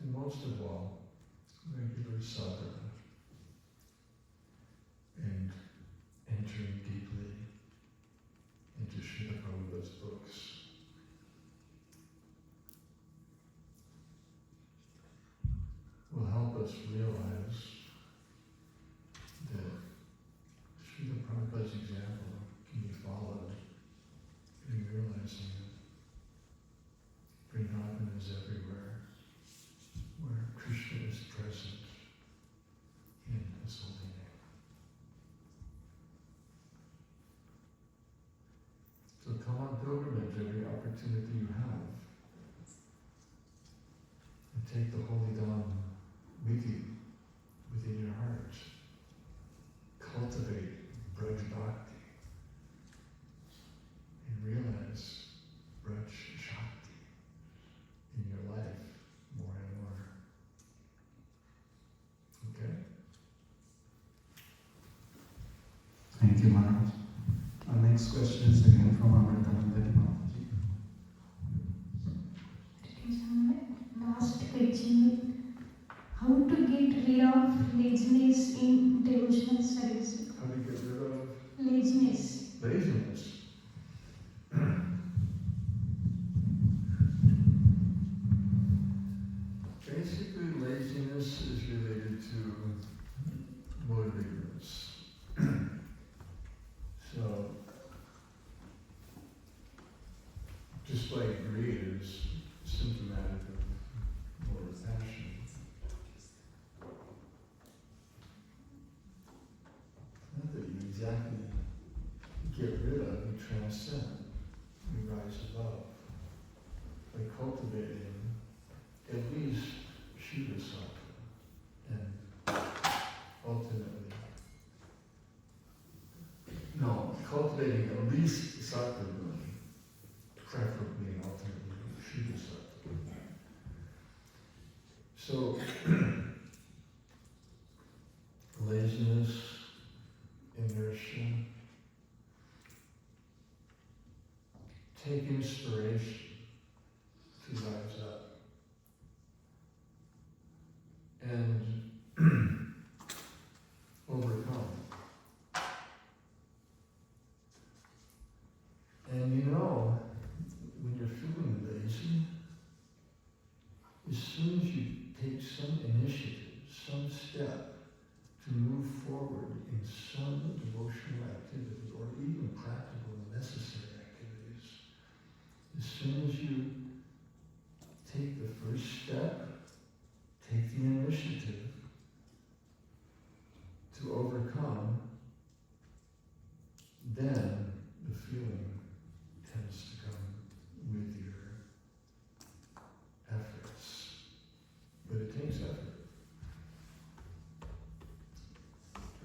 And most of all, regular sadhana and entering deeply into Srila Prabhupada's books will help us realize that Srila Prabhupada's example can be followed in realizing that Vridavan is everywhere, where Krishna is present in his holy name. So come on pilgrimage every opportunity you have, and take the Holy Dham with you, within your heart. Cultivate Braj Bhakti and realize Braj Shakti in your life more and more. Okay? Thank you, Maharaj. Our next question is again from Vridavan. Last question. How to get rid of laziness in devotional service? How to get rid of Laziness. laziness? Basically, laziness is related to motor ignorance. So, preferably and ultimately Shuddha Sattva. So, laziness, inertia, take inspiration to rise up and overcome. And you know, when you're feeling lazy, as soon as you take some initiative, some step to move forward in some devotional activity or even practical and necessary activities, as soon as you take the first step, take the initiative to overcome, then the feeling tends to come with your efforts. But it takes effort.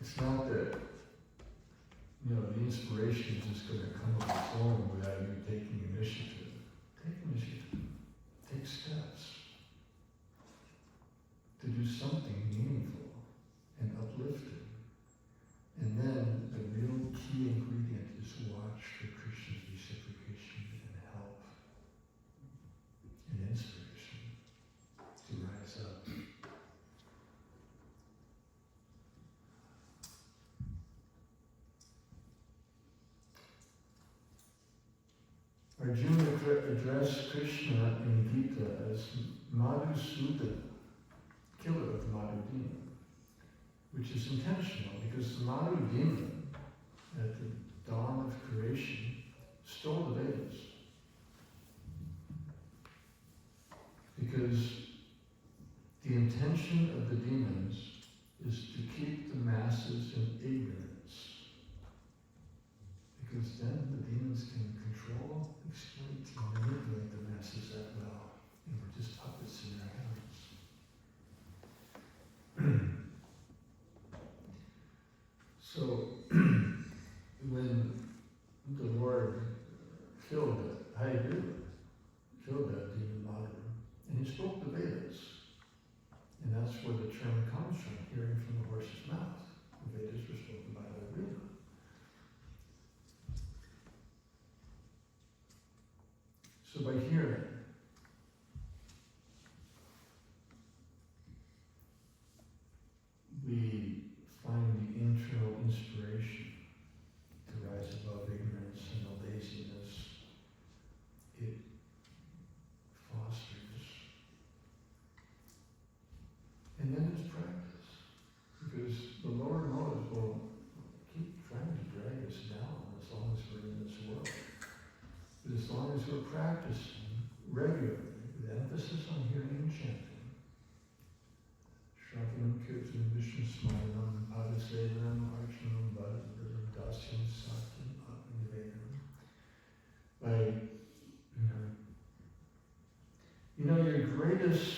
It's not that, the inspiration is just going to come on its own without you taking initiative. Take initiative. Take steps to do something meaningful and uplifting. And then the real key ingredient is watch for Krishna's reciprocation and help and inspiration to rise up. Arjuna addressed Krishna in Gita as Madhusudana, killer of the Madhu demon, which is intentional because the Madhu demon, at the dawn of creation, stole the Vedas. Because the intention of the demons is to keep the masses in ignorance. Because then the demons can control, exploit, and manipulate the masses that well. And we're just puppets in their hands. So, when the Lord killed that demon Madhu, and he spoke the Vedas, and that's where the term comes from, hearing from the horse's mouth. The Vedas were spoken by Arjuna. So by hearing, we find the internal inspiration to rise above ignorance and the laziness it fosters. And then it's practice. Because the lower motives will keep trying to drag us down as long as we're in this world. But as long as we're practicing regularly, with emphasis on hearing and chanting, Shravanam Kirtan Vishnu Smaranam Padasevanam Archanam Bhadram Dasyam Satyam Atmanivedam. By, your greatest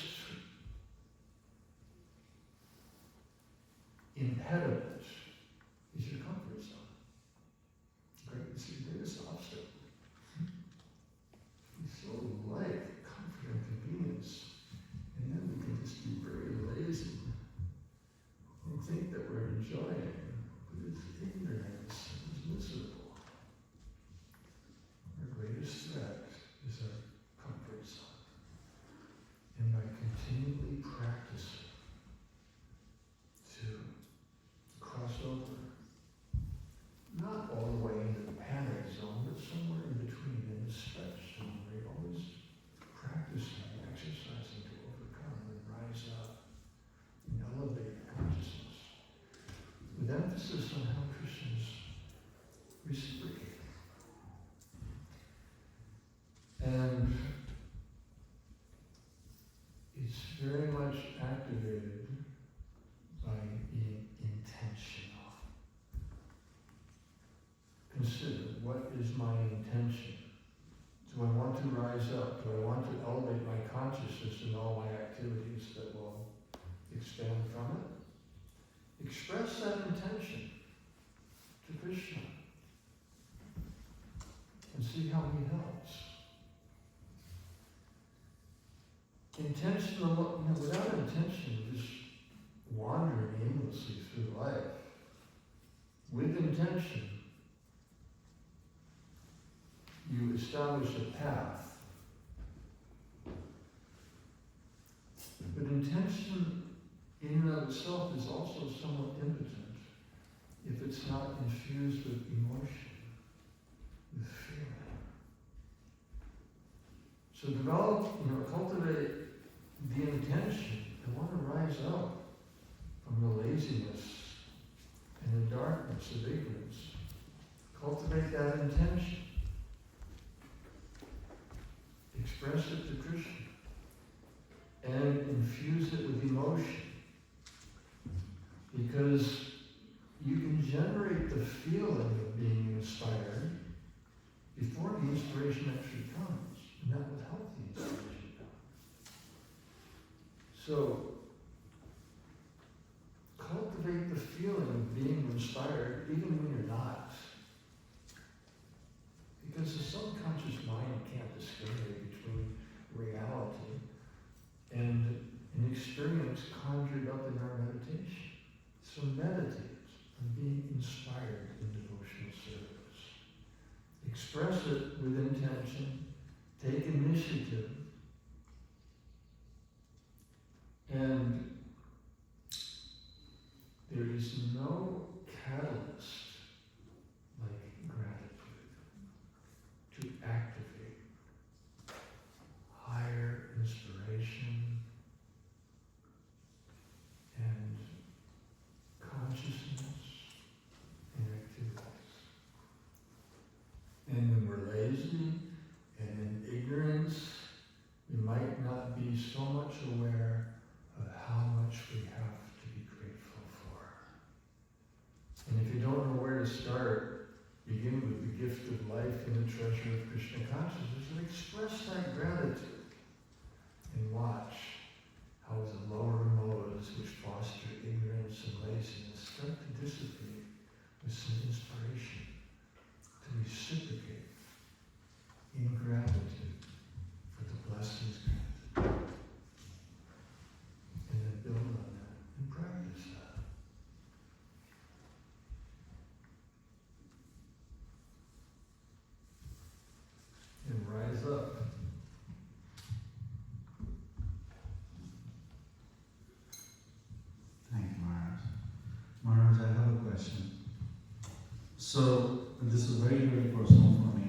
impediment is your comfort zone. It's your greatest obstacle. We so like comfort and convenience, and then we can just be very lazy and think that we're enjoying, but it's ignorance, it's miserable. Our greatest threat is our comfort zone. And by continually practicing to cross over, not all the way into the panic zone, but somewhere in between, in the stretch zone, where you're always practicing, exercising to overcome and rise up and elevate consciousness, with emphasis on how Krishna's reciprocating. And it's very much activated by being intentional. Consider, what is my intention? Do I want to rise up? Do I want to elevate my consciousness in all my activities that will expand from it? Express that intention to Krishna and see how he helps. intentional, without intention, you're just wandering aimlessly through life. With intention, you establish a path. But intention in and of itself is also somewhat impotent if it's not infused with emotion, with feeling. So cultivate the intention. I want to rise up from the laziness and the darkness of ignorance. Cultivate that intention. Express it to Krishna. And infuse it with emotion. Because you can generate the feeling of being inspired before the inspiration actually comes. And that will help the inspiration come. So, cultivate the feeling of being inspired even when you're not. Because the subconscious mind can't discriminate between reality and an experience conjured up in our meditation. So meditate on being inspired in devotional service. Express it with intention. Take initiative. And there is no catalyst like gratitude to activate higher inspiration and consciousness and activities. And when we're lazy and in ignorance, we might not be so much aware of how much we have to be grateful for. And if you don't know where to start, begin with the gift of life and the treasure of Krishna consciousness and express that gratitude. And watch how the lower modes which foster ignorance and laziness start to dissipate with some inspiration to reciprocate in gratitude for the blessings granted. And then build on that and practice that. And rise up. Thank you, Maharaj. Maharaj, I have a question. So, this is very, very personal for me.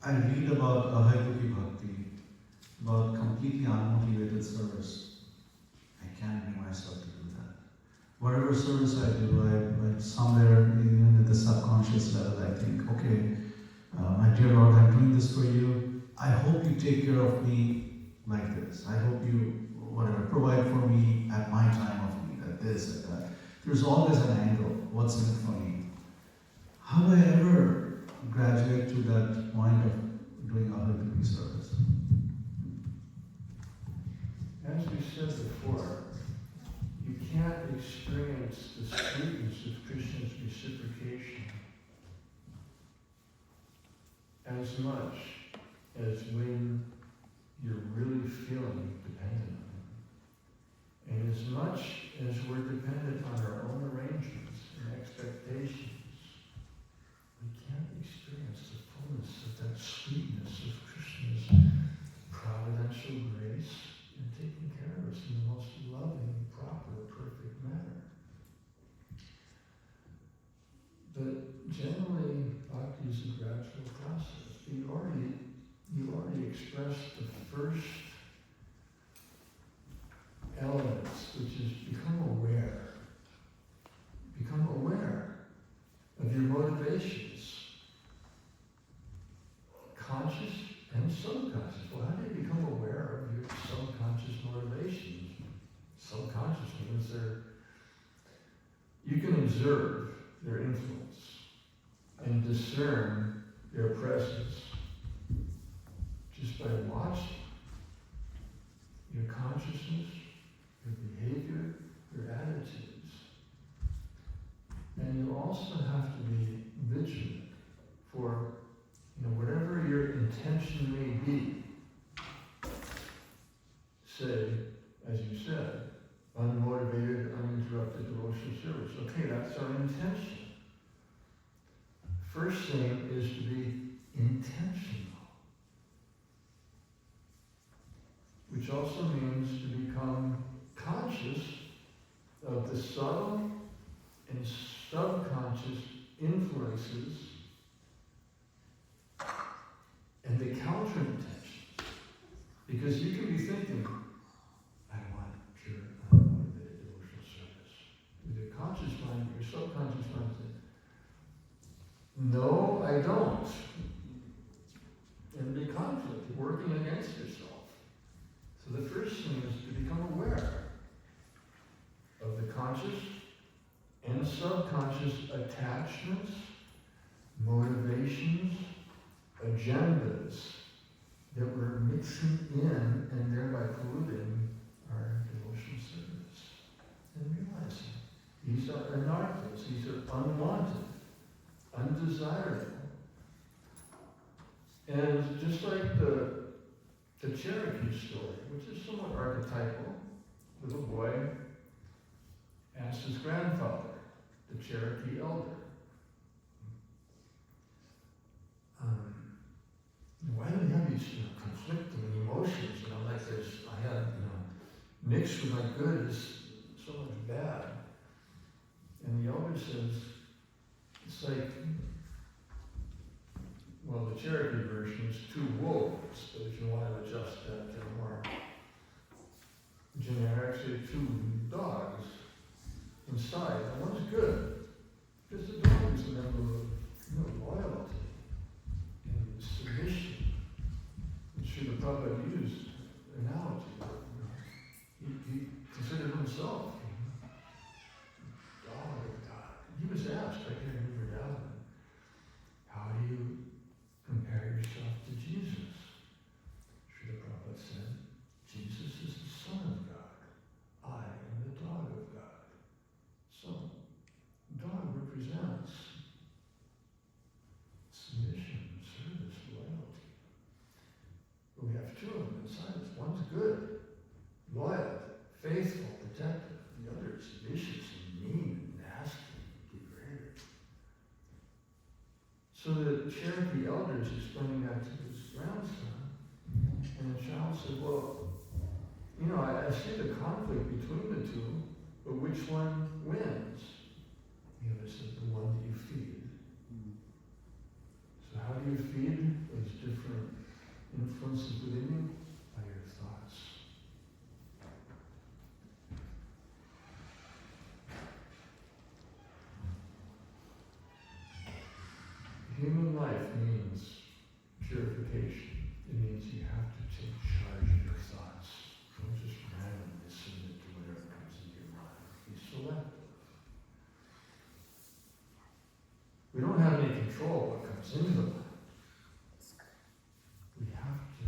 I read about Ahayuki Bhakti, about completely unmotivated service. I can't bring myself to do that. Whatever service I do, I somewhere, even at the subconscious level, I think, okay, my dear Lord, I'm doing this for you. I hope you take care of me like this. I hope you, whatever, provide for me at my time of need, at this, at that. There's always an angle. What's in it for me? How do I ever graduate to that point of doing Ahayuki service? As we said before, you can't experience the sweetness of Krishna's reciprocation as much as when you're really feeling dependent on him. And as much as we're dependent on our own arrangements and expectations, we can't experience the fullness of that sweetness of Krishna's providential grace and taking care of us in the most loving, proper, perfect manner. But generally, bhakti is a gradual process. You already expressed the first elements, which is become aware of your motivations, conscious and subconscious. Well, how do you become aware of your subconscious motivations? Subconscious means you can observe their influence and discern their presence just by watching your consciousness, your behavior, your attitudes. And you also have to be vigilant for, whatever your intention may be, First thing is to be intentional, which also means to become conscious of the subtle and subconscious influences and the counterintentions. Because you can be thinking, I want pure, unmotivated devotional service. With your conscious mind, your subconscious mind says, no, I don't. And be conflict, working against yourself. So the first thing is to become aware of the conscious and subconscious attachments, motivations, agendas that we're mixing in and thereby polluting our devotional service. And realizing these are anarthas, these are unwanted, undesirable. And just like the Cherokee story, which is somewhat archetypal, little boy asked his grandfather, the Cherokee elder, why do we have these conflicting emotions? Like this, I have, mixed with my good is so much bad. And the elder says, it's like, well, the Cherokee version is two wolves, but if you want to adjust that to more generic, say two dogs inside. And one's good, because the dog is a member of loyalty and submission. And Srila Prabhupada used an analogy. He considered himself dog of God. He was asked right here in Vridavan, how do you compare yourself to Jesus? Srila Prabhupada said, Jesus is the Son of God. I am the dog of God. So, dog represents submission, service, loyalty. But we have two of them inside us. One's good, loyal, faithful, protective. The other is vicious and mean and nasty, degraded. So the Cherokee elder is explaining that to his grandson. And the child said, well, I see the conflict between the two, but which one wins? The other said, the one that you feed. So how do you feed those different influences within you? By your thoughts. Human life means purification. It means you have to take charge of your thoughts. Don't just randomly submit to whatever comes into your mind. Be selective. We don't have any control what comes into the mind. We have to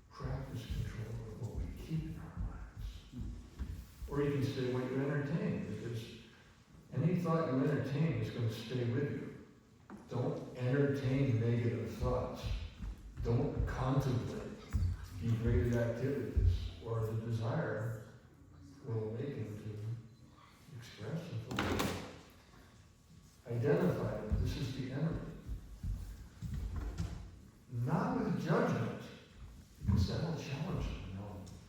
practice control of what we keep in our minds. Or you can say what you entertain, because any thought you entertain is going to stay with you. Don't entertain negative thoughts. Don't contemplate degraded activities, or the desire will awaken to express and fulfill. Identify that this is the enemy. Not with judgment, because that will challenge them.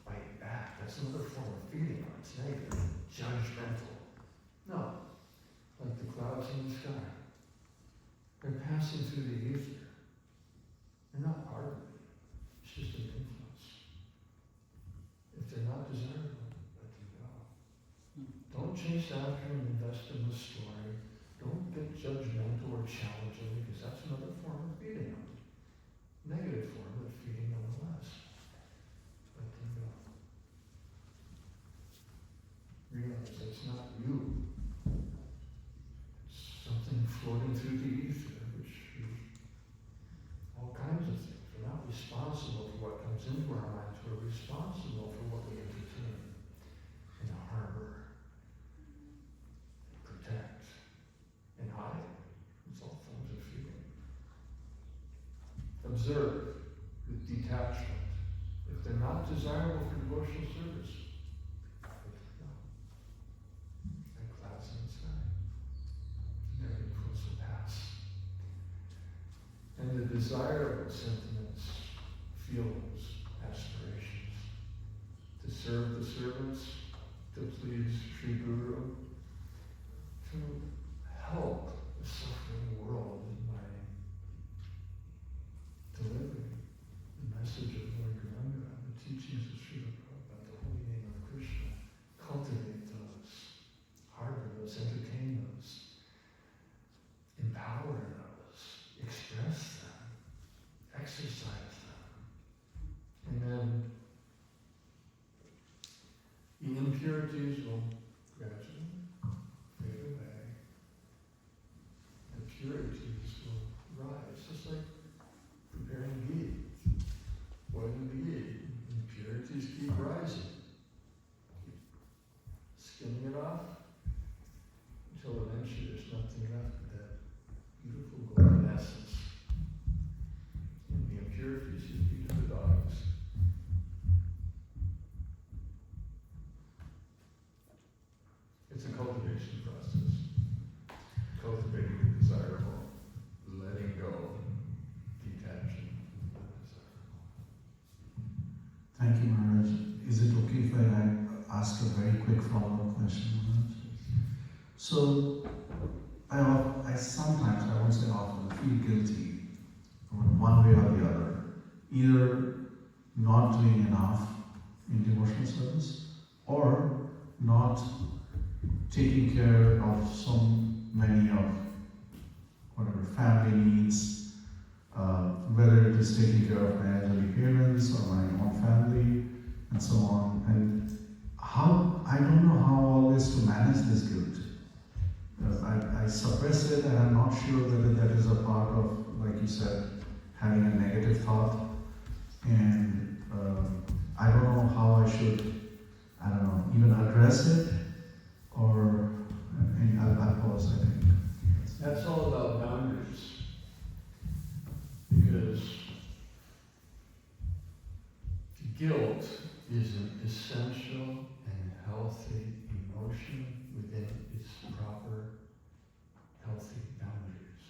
Fight back. That's another form of feeding. It's negative, judgmental. No, like the clouds in the sky. They're passing through the ether. They're not part of it. It's just an influence. If they're not desirable, let them go. Don't chase after and invest in the story. Don't get judgmental or challenging, because that's another form of feeding them. Negative form of feeding nonetheless. Let them go. Realize that it's not you. It's something floating through the ether, which is all kinds of things. We're not responsible for what comes into our minds. We're responsible for what we entertain and harbor, and protect, and hide. It's all forms of feeding. Observe with detachment. If they're not desirable for devotional service, let them go. Like clouds in the sky. Their influence will pass. desirable sentiments, feelings, aspirations, to serve the servants, to please Sri Guru, to help the suffering world by delivering the message of Lord Gauranga, the teachings of Srila Prabhupada, the holy name of Krishna, cultivate those, harbor those, entertain those, empower those, express them, exercise them. And then the impurities will gradually fade away. The purities will rise, just like preparing ghee, boiling the ghee. Impurities keep rising. Keep skimming it off until eventually there's nothing left but that beautiful golden essence. And the impurities you feed to the dogs. It's a cultivation process. Cultivating the desirable, letting go, detaching from the desirable. Thank you, Maharaj. Is it okay if I ask a very quick follow-up question, Maharaj? So, I sometimes, I won't say often, feel guilty one way or the other. Either not doing enough in devotional service or not taking care of so many of whatever family needs, whether it is taking care of my elderly parents or my own family and so on. And how, I don't know how always to manage this guilt. I suppress it and I'm not sure whether that is a part of, like you said, having a negative thought. And I don't know how I should, I don't know, even address it or, and I'll pause, I think. That's all about boundaries. Because guilt is an essential and healthy emotion within its proper, healthy boundaries.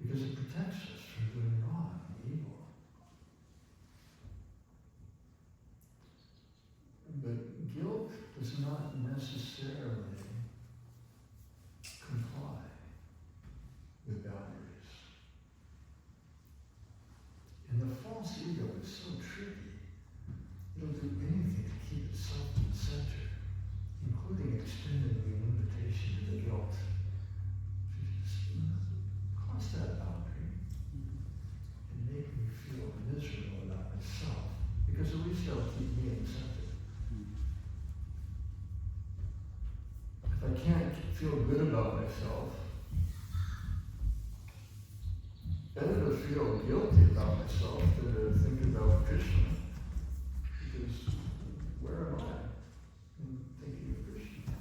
Because it protects us from doing wrong and evil. But guilt does not necessarily comply with boundaries. And the false ego is so tricky. It'll do anything to keep itself in the center, including extending the invitation to the guilt. Just cross that boundary and make me feel miserable about myself, because at least it'll keep me in the center. If I can't feel good about myself, better to feel guilty about myself than to think about Krishna. Because where am I in thinking of Krishna?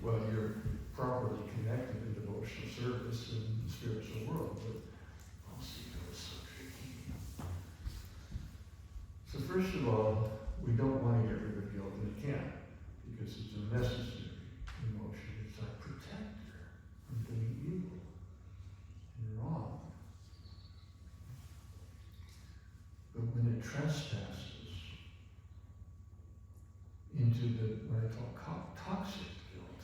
Well, you're properly connected in devotional service in the spiritual world, but also ego is so tricky. So first of all, we don't want to get rid of guilt, and we can't, because it's a necessary emotion. It's our protector from doing evil and wrong. But when it trespasses into what I call toxic guilt,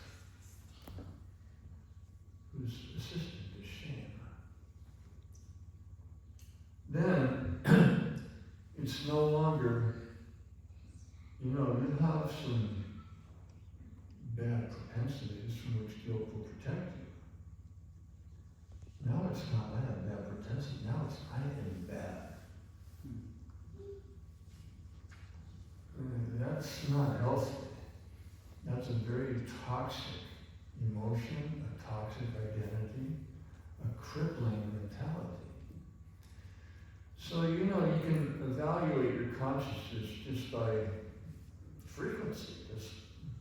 whose assistant is shame, then it's no longer, you have some bad propensities from which guilt will protect you. Now it's not, I have bad propensity, now it's, I am bad. That's not healthy. That's a very toxic emotion, a toxic identity, a crippling mentality. So, you can evaluate your consciousness just by frequency. Just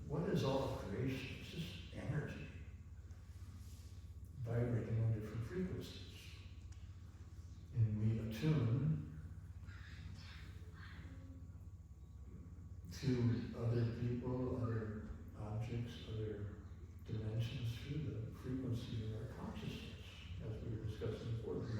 what is all of creation? It's just energy vibrating on different frequencies. And we attune to other people, other objects, other dimensions through the frequency of our consciousness. As we were discussing before, the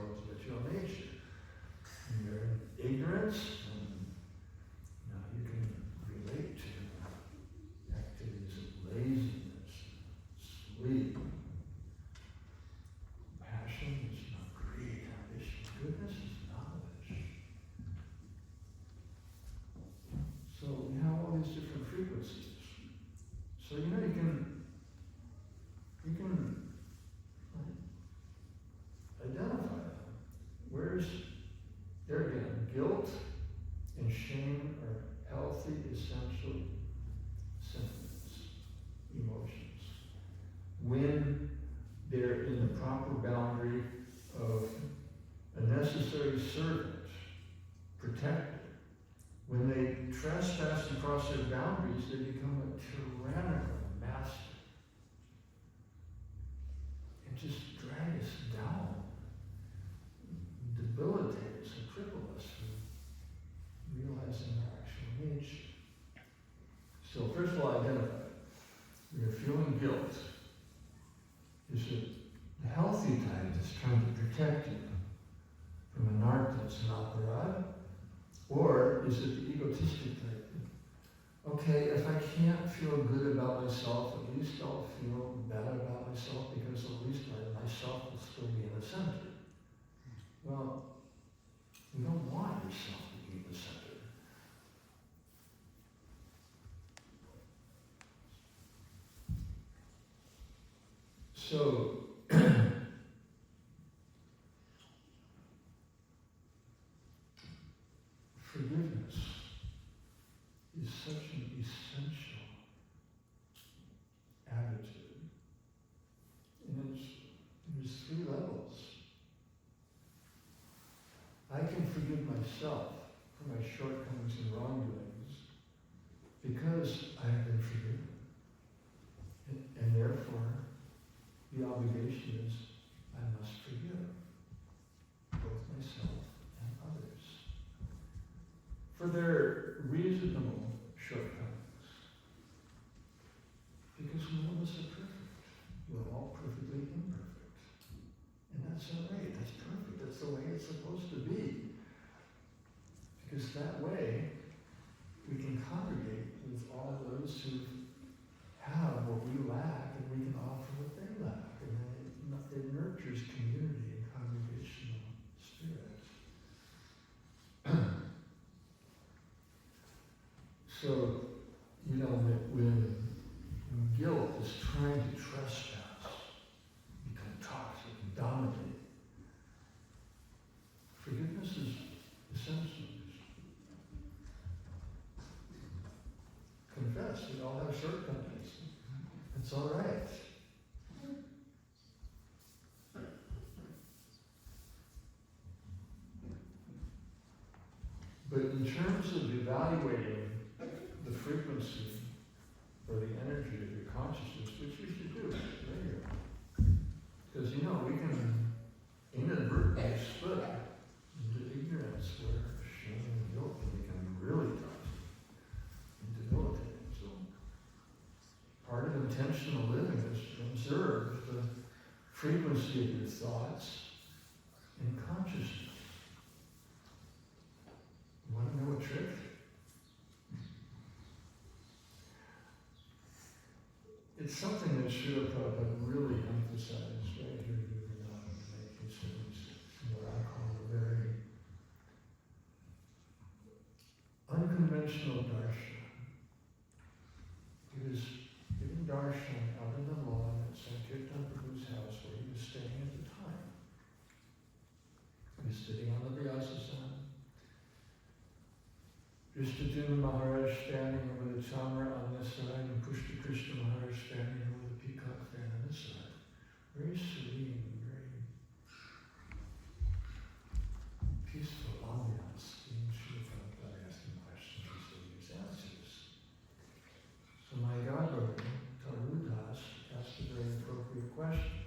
There again, guilt and shame are healthy, essential sentiments, emotions. When they're in the proper boundary of a necessary servant, protected. When they trespass and cross their boundaries, they become a tyrannical master and just drag us down, debilitate us and cripple us from realizing our actual nature. So first of all, identify. We are feeling guilt. Is it the healthy type that's trying to protect you from a narc that's an opera? Or is it the egotistic type? Okay, if I can't feel good about myself, at least I'll feel bad about myself because at least myself will still be in the center. Well, you don't want yourself to be in the center. So, forgiveness is such an essential attitude. And there's 3 levels. I can forgive myself for my shortcomings and wrongdoings because I have been forgiven. And therefore, the obligation is I must forgive both myself and others for their reasonable shortcomings. Because none of us are perfect. We're all perfectly imperfect. And that's all right. That's perfect. That's the way it's supposed to be. Because that way, we can congregate with all those who have what we lack, and we can offer what they lack. And then it nurtures community and congregational spirit. So, when guilt is trying to trespass, become toxic and dominate, forgiveness is essential. Confess, we all have shortcomings. It's all right. But in terms of evaluating the frequency or the energy of your consciousness, which you should do later, because we can inadvertently slip into ignorance where shame and guilt can become really toxic and debilitating. So part of intentional living is to observe the frequency of your thoughts and consciousness. You want to know a trick? It's something that Srila Prabhupada really emphasized right here in Vridavan, making what I call a very unconventional darshan. He was giving darshan out in the lawn at Sankirtan Prabhu's house where he was staying at the time. He was sitting on the Vyasasana. Vridavan Maharaj standing over the chamara on this side, and Pushta Krishna Maharaj standing over the peacock fan on this side. Very serene, very peaceful ambiance, being Srila Prabhupada asking questions, receiving his answers. So my godbrother, Tarudas, asked a very appropriate question.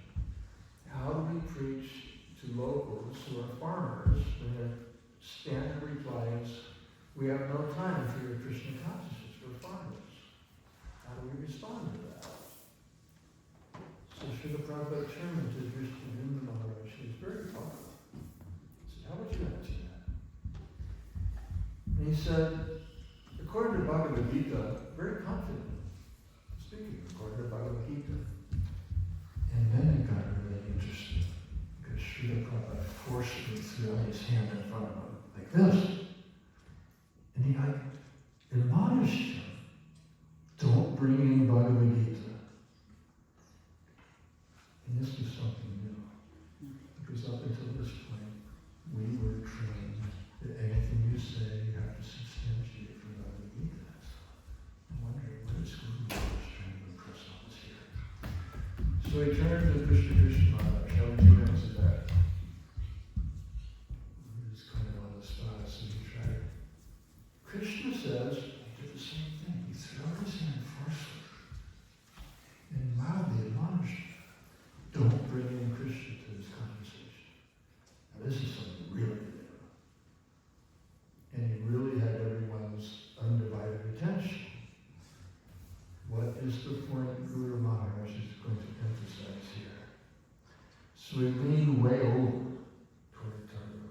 How do we preach to locals who are farmers when their standard reply is, we have no time for your Krishna consciousness, we're farmers? How do we respond to that? So Srila Prabhupada turned to Vridavan Maharaj, he was very thoughtful. He said, how would you answer that? And he said, according to Bhagavad Gita, very confident, speaking according to Bhagavad Gita. And then it got really interesting, because Srila Prabhupada forcibly threw out his hand in front of him, like this. And he admonished him, don't bring in Bhagavad Gita. And this was something new. Because up until this point, we So he turned to Krishna Maharaj. How would you answer that? He was kind of on the spot, so he tried. Krishna says, he did the same thing. He threw out his hand forcefully and loudly admonished him. Don't bring in Krishna to this conversation. Now this is something really new. And he really had everyone's undivided attention. What is the point Guru Maharaj is going to emphasize here? So he leaned way over toward Tara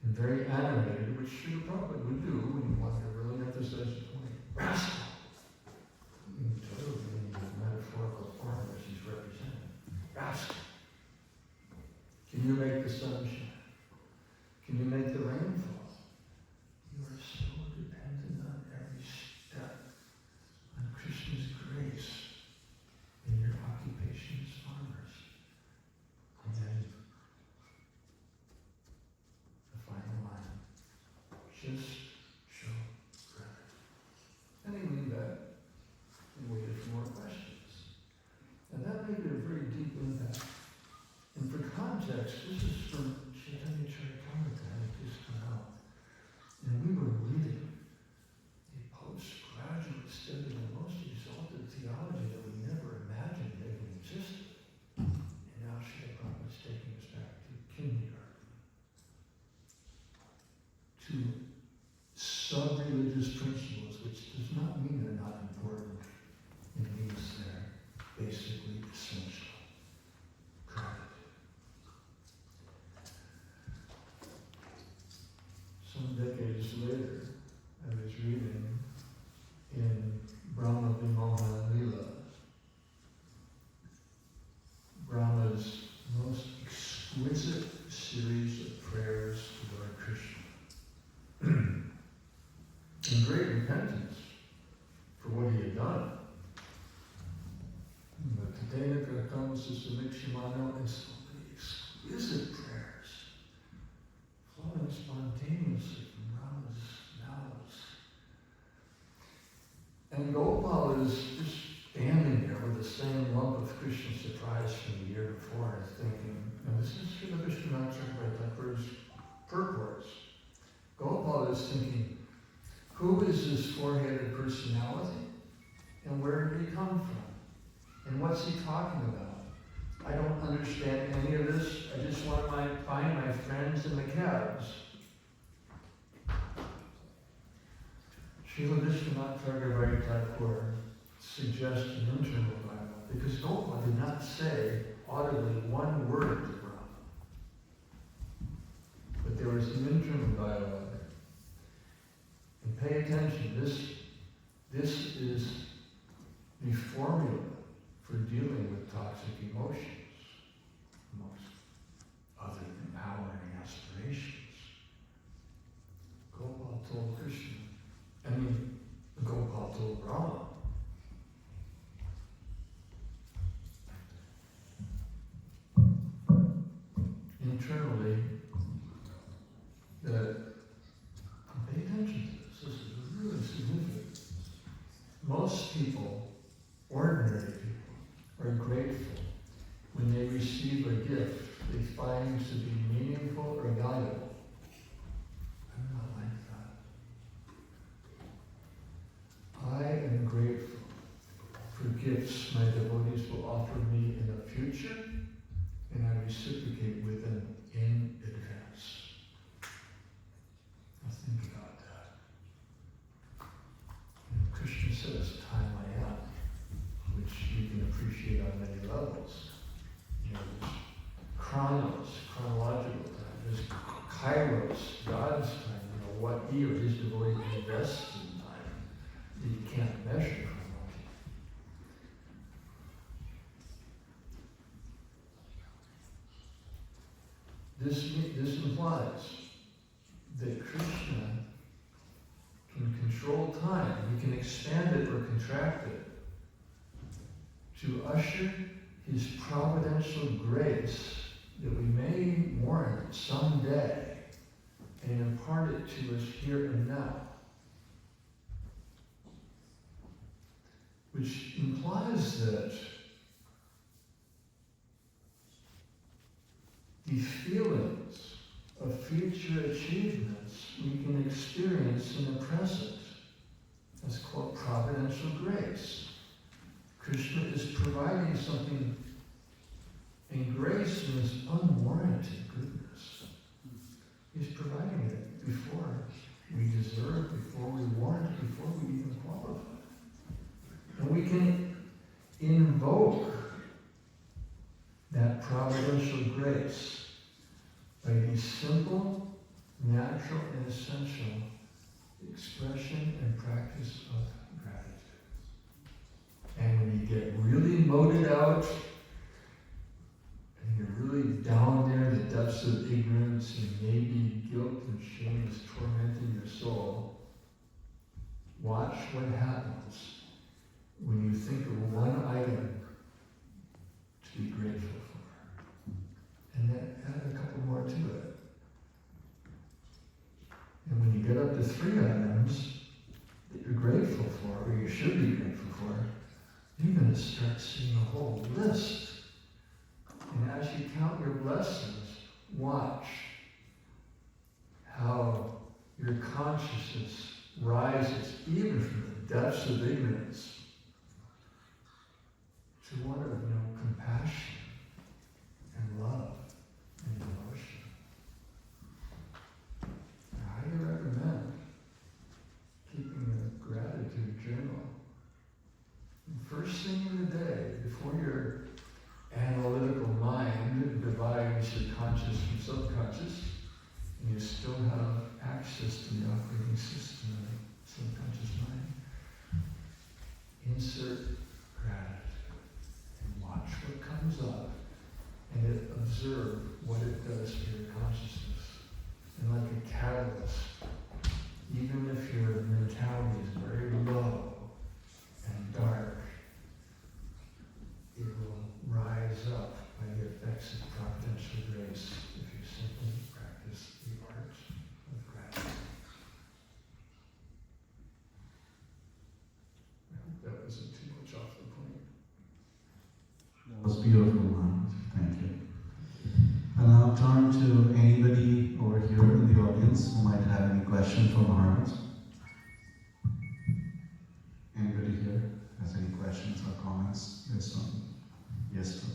and very animated, which you probably would do when you wanted to really emphasize the point. Rascal! Tara being the metaphorical form as he's represented. Rascal! Can you make the sun shine? Can you make the rain fall? You are so dependent on every step on Krishna's grace in your occupation as farmers. And then the final line, just show gratitude. And he leaned back and waited for more questions. And that made a very deep impact. And for context, this is from Chaitanya Charitamrita, and it just come out. And we were reading a postgraduate study in the most exalted theology that we never imagined even existed. And now Srila Prabhupada is taking us back to kindergarten, to sub-religious principles, which does not mean they're not important. It means they're basically essential. Gratitude. Some decades later, I was reading in Brahma Vimohan Lila, Brahma's most exquisite series of prayers to Lord Krishna, in great repentance for what he had done. But today, comes to Samikshimano and so many exquisite prayers, flowing spontaneously from Rama's mouths. And Gopal is just standing there with the same lump of Krishna surprise from the year before and thinking, now this is Srila Vishwanath Chakravarti's purports. Gopal is thinking, who is this four-headed personality? And where did he come from? And what's he talking about? I don't understand any of this. I just want to find my friends in the cabs. Srila Vishwanath Chakravarti suggests an internal dialogue because Gopal did not say audibly one word to Brahma. But there was an internal dialogue. And pay attention, this is the formula for dealing with toxic emotions, amongst other empowering aspirations. Gopal told Gopal told Brahma, internally, that, pay attention to this is really significant. Most people, ordinary people, are grateful when they receive a gift they find to be meaningful or valuable. I'm not like that. I am grateful for gifts my devotees will offer me in the future, and I reciprocate with them in advance. Now think about that. And Krishna says, time I am, which you can appreciate on many levels. You know, there's chronos, chronological time. There's kairos, God's time. You know, what he or his devotee invests in time that you can't measure chronology. This implies that Krishna can control time. He can expand it or contract it to usher his providential grace that we may warrant someday and impart it to us here and now. Which implies that the feelings of future achievements we can experience in the present. That's called providential grace. Krishna is providing something, and grace is unwarranted goodness. He's providing it before we deserve, before we warrant, before we even qualify. And we can invoke that providential grace by the simple, natural, and essential expression and practice of gratitude. And when you get really moted out, and you're really down there in the depths of ignorance, and maybe guilt and shame is tormenting your soul, watch what happens when you think of one item to be grateful for. And then add a couple more to it. And when you get up to 3 items that you're grateful for, or you should be grateful for, you're going to start seeing a whole list. And as you count your blessings, watch how your consciousness rises, even from the depths of ignorance, to one of compassion and love and devotion. I highly recommend keeping a gratitude journal. And first thing in the day, before your analytical mind divides your conscious from subconscious, and you still have access to the operating system of the subconscious mind, insert gratitude. Watch what comes up, and observe what it does for your consciousness. And like a catalyst, even if your mentality is very low and dark, it will rise up by the effects of providential grace if you simply practice the art of gratitude. I hope that wasn't too much off the point. That was beautiful, Maharaj. Thank you. I'll now turn to anybody over here in the audience who might have any question for Maharaj. Anybody here has any questions or comments? Yes, sir. Yes, sir.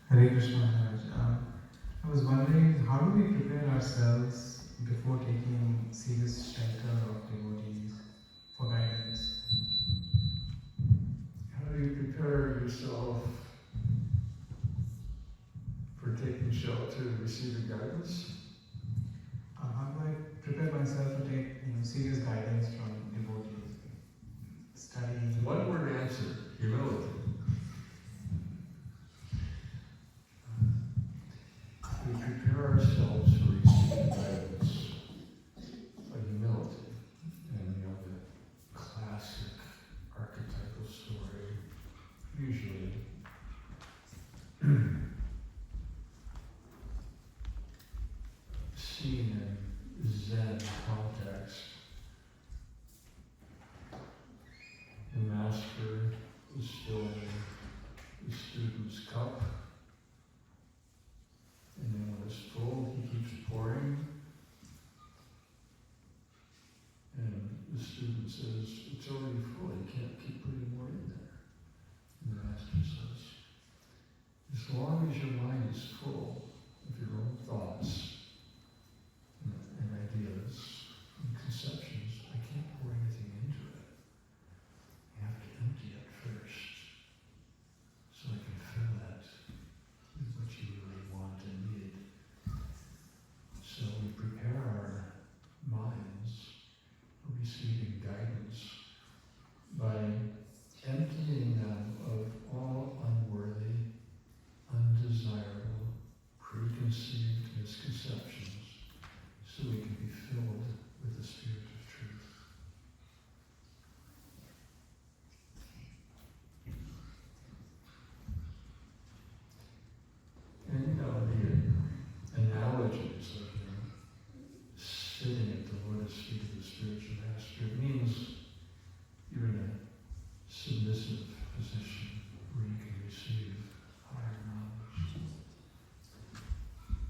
Hare Krishna, Maharaj. I was wondering, how do we prepare ourselves before taking serious shelter of devotees for guidance? How do you prepare yourself for taking shelter and receiving guidance? How do I prepare myself to take serious guidance from devotees? Studying. One word answer: humility. We prepare ourselves for receiving guidance by humility. And the classic archetypal story, usually seen in Zen context. The master is filling the student's cup, and then when it's full, he keeps pouring. And the student says, "It's already full, you can't keep putting more in there." And the master says, "As long as your mind is full of your own thoughts and ideas and conceptions, I can't pour anything into it. You have to empty it first, so I can fill it with what you really want and need." So we prepare our minds for receiving guidance by emptying them of all unworthy, undesirable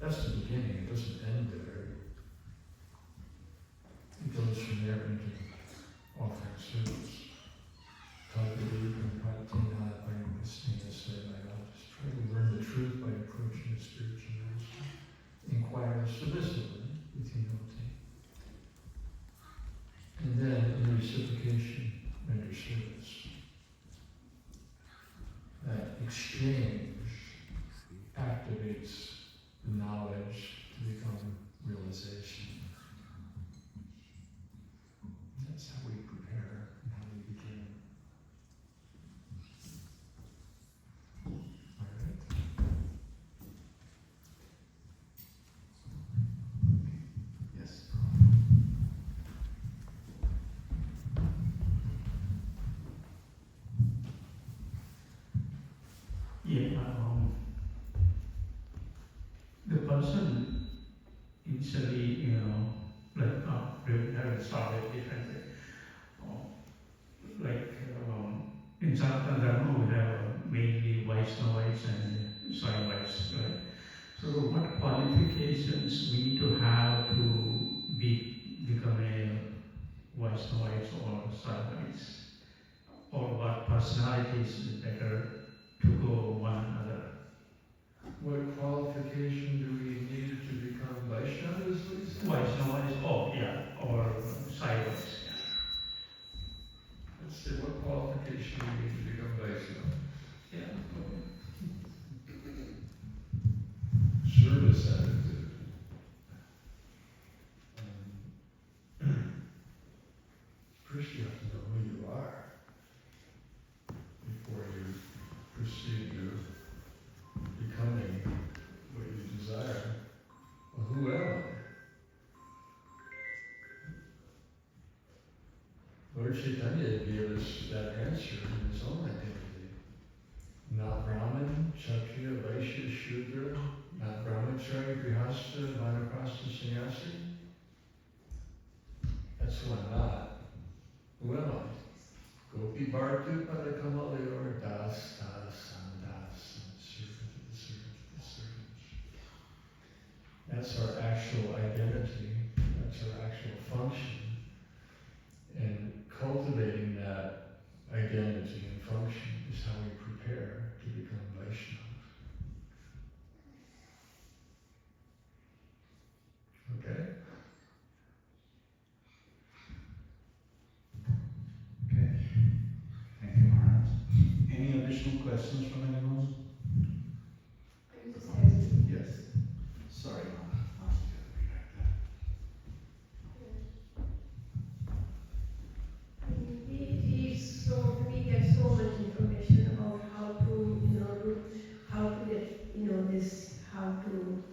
That's the beginning, it doesn't end there. It goes from there into offering service. Just try to learn the truth by approaching the spiritual master. Inquire submissively with humility. And then, in reciprocation, render service. That exchange activates the knowledge to become realization. That's how we prepare and how we begin. All right. Yes. Yeah, the person initially, have started differently. In Sanatana Dharma, we have mainly Vaishnavas and Saivites, right? So, what qualifications we need to have to become a Vaishnavite or Saivites? Or what personalities is better to go one another? What qualification do we need to become Vaishnavas, please? Vaishnavas, or Saivites. Let's see, what qualification do we need to become Vaishnava? Yeah. Service attitude. First you have to know who you are before you proceed to becoming what you desire. Well, who am I? Lord Chaitanya gave us that answer in his own identity. Not Brahman, Kshatriya, Vaishya, Shudra, not Brahmachari, Grihastha, Vanaprastha, Sannyasi. That's who I'm not. Who am I? Gopi Bhartu Padakamalaya, or Das, Das, servant of the servant of the servants. That's our actual identity. That's our actual function. And cultivating that identity and function is how we prepare to become Vaishnava. Okay? Okay. Thank you, Maharaj. Any additional questions from anyone? Yes. Sorry, Maharaj. We get so much information about how to, how to get, this, how to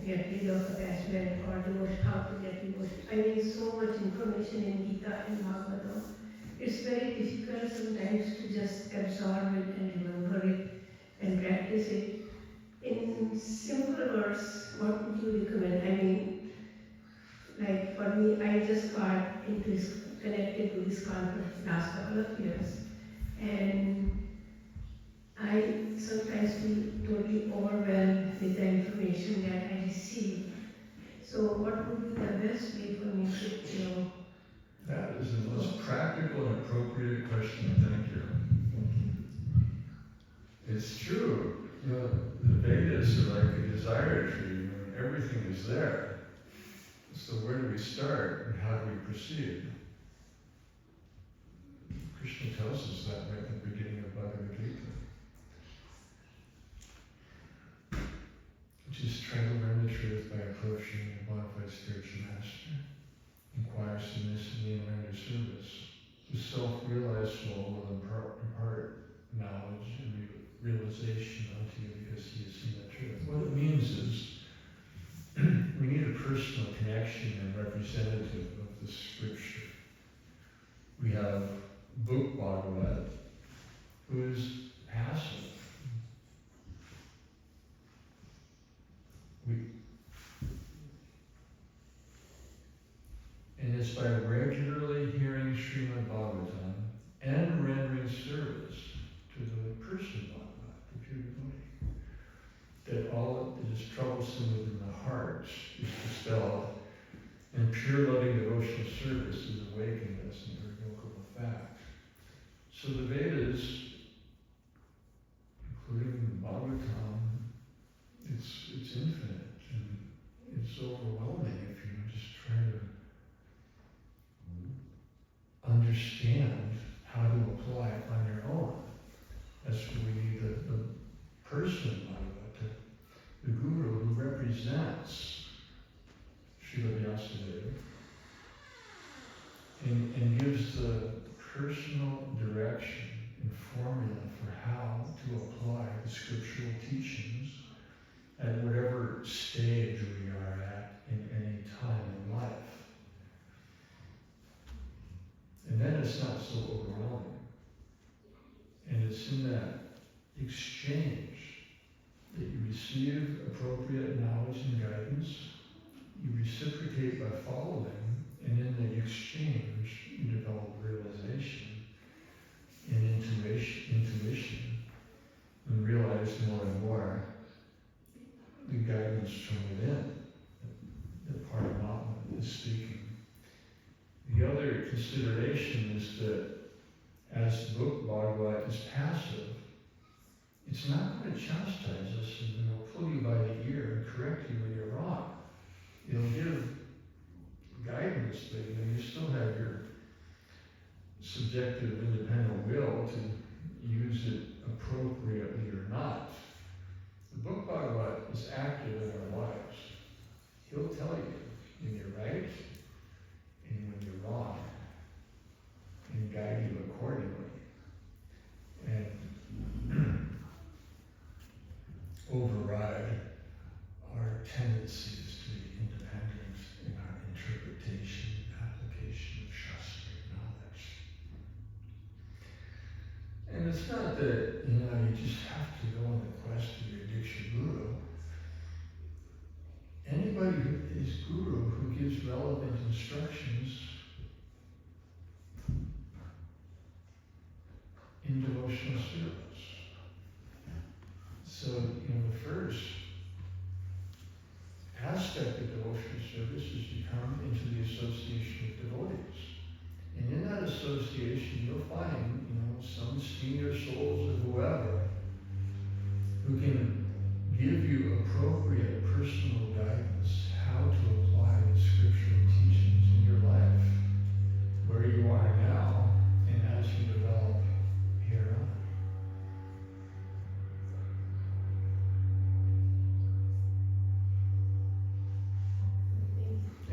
get rid of attachment or devotion, how to get devotion. I mean, so much information in Gita and Bhagavatam. It's very difficult sometimes to just absorb it and remember it and practice it. In simple words, what would you recommend? I mean, like for me, I just got into this, connected to this conference last couple of years, and I sometimes feel totally overwhelmed with the information that I receive. So what would be the best way for me to, That is the most practical and appropriate question. Thank you. It's true. The Vedas are like a desire tree. Everything is there. So where do we start and how do we proceed? Krishna tells us that right at the beginning of Bhagavad Gita. Just try to learn the truth by approaching a bona fide spiritual master. Inquire submissively and render service. The self-realized soul will impart knowledge and realization unto you because he has seen the truth. What it means is we need a personal connection and representative of the scripture. We have book Bhagavat, who is passive. And it's by regularly hearing Srimad Bhagavatam and rendering service to the person Bhagavat, the pure devotee, that all it is So the Vedas, including the Bhagavatam, it's infinite and it's overwhelming if you just try to understand how to apply it on your own. That's where we need the person, the guru who represents Srila Vyasadeva and gives the personal direction and formula for how to apply the scriptural teachings at whatever stage we are at in any time in life. And then it's not so overwhelming. And it's in that exchange that you receive appropriate knowledge and guidance, you reciprocate by following, and in the exchange you develop realization and intuition, and realize more and more the guidance from within that Paramatma is speaking. The other consideration is that as the book Bhagavad is passive, it's not going to chastise us and pull you by the ear and correct you when you're wrong. It'll give guidance, but you still have your subjective independent will to use it appropriately or not. The book Bhagavad is active in our lives. He'll tell you when you're right and when you're wrong, and guide you accordingly. And override our tendencies to be independent in our interpretation and application of Shastric knowledge. And it's not that, you just have to go on the quest of your Diksha Guru. Anybody who is Guru who gives relevant instructions in devotional service. So, the first aspect of devotional service is you come into the association of devotees. And in that association, you'll find, some senior souls or whoever who can give you appropriate personal guidance how to apply the scriptural teachings in your life, where you are now, and as you develop here on.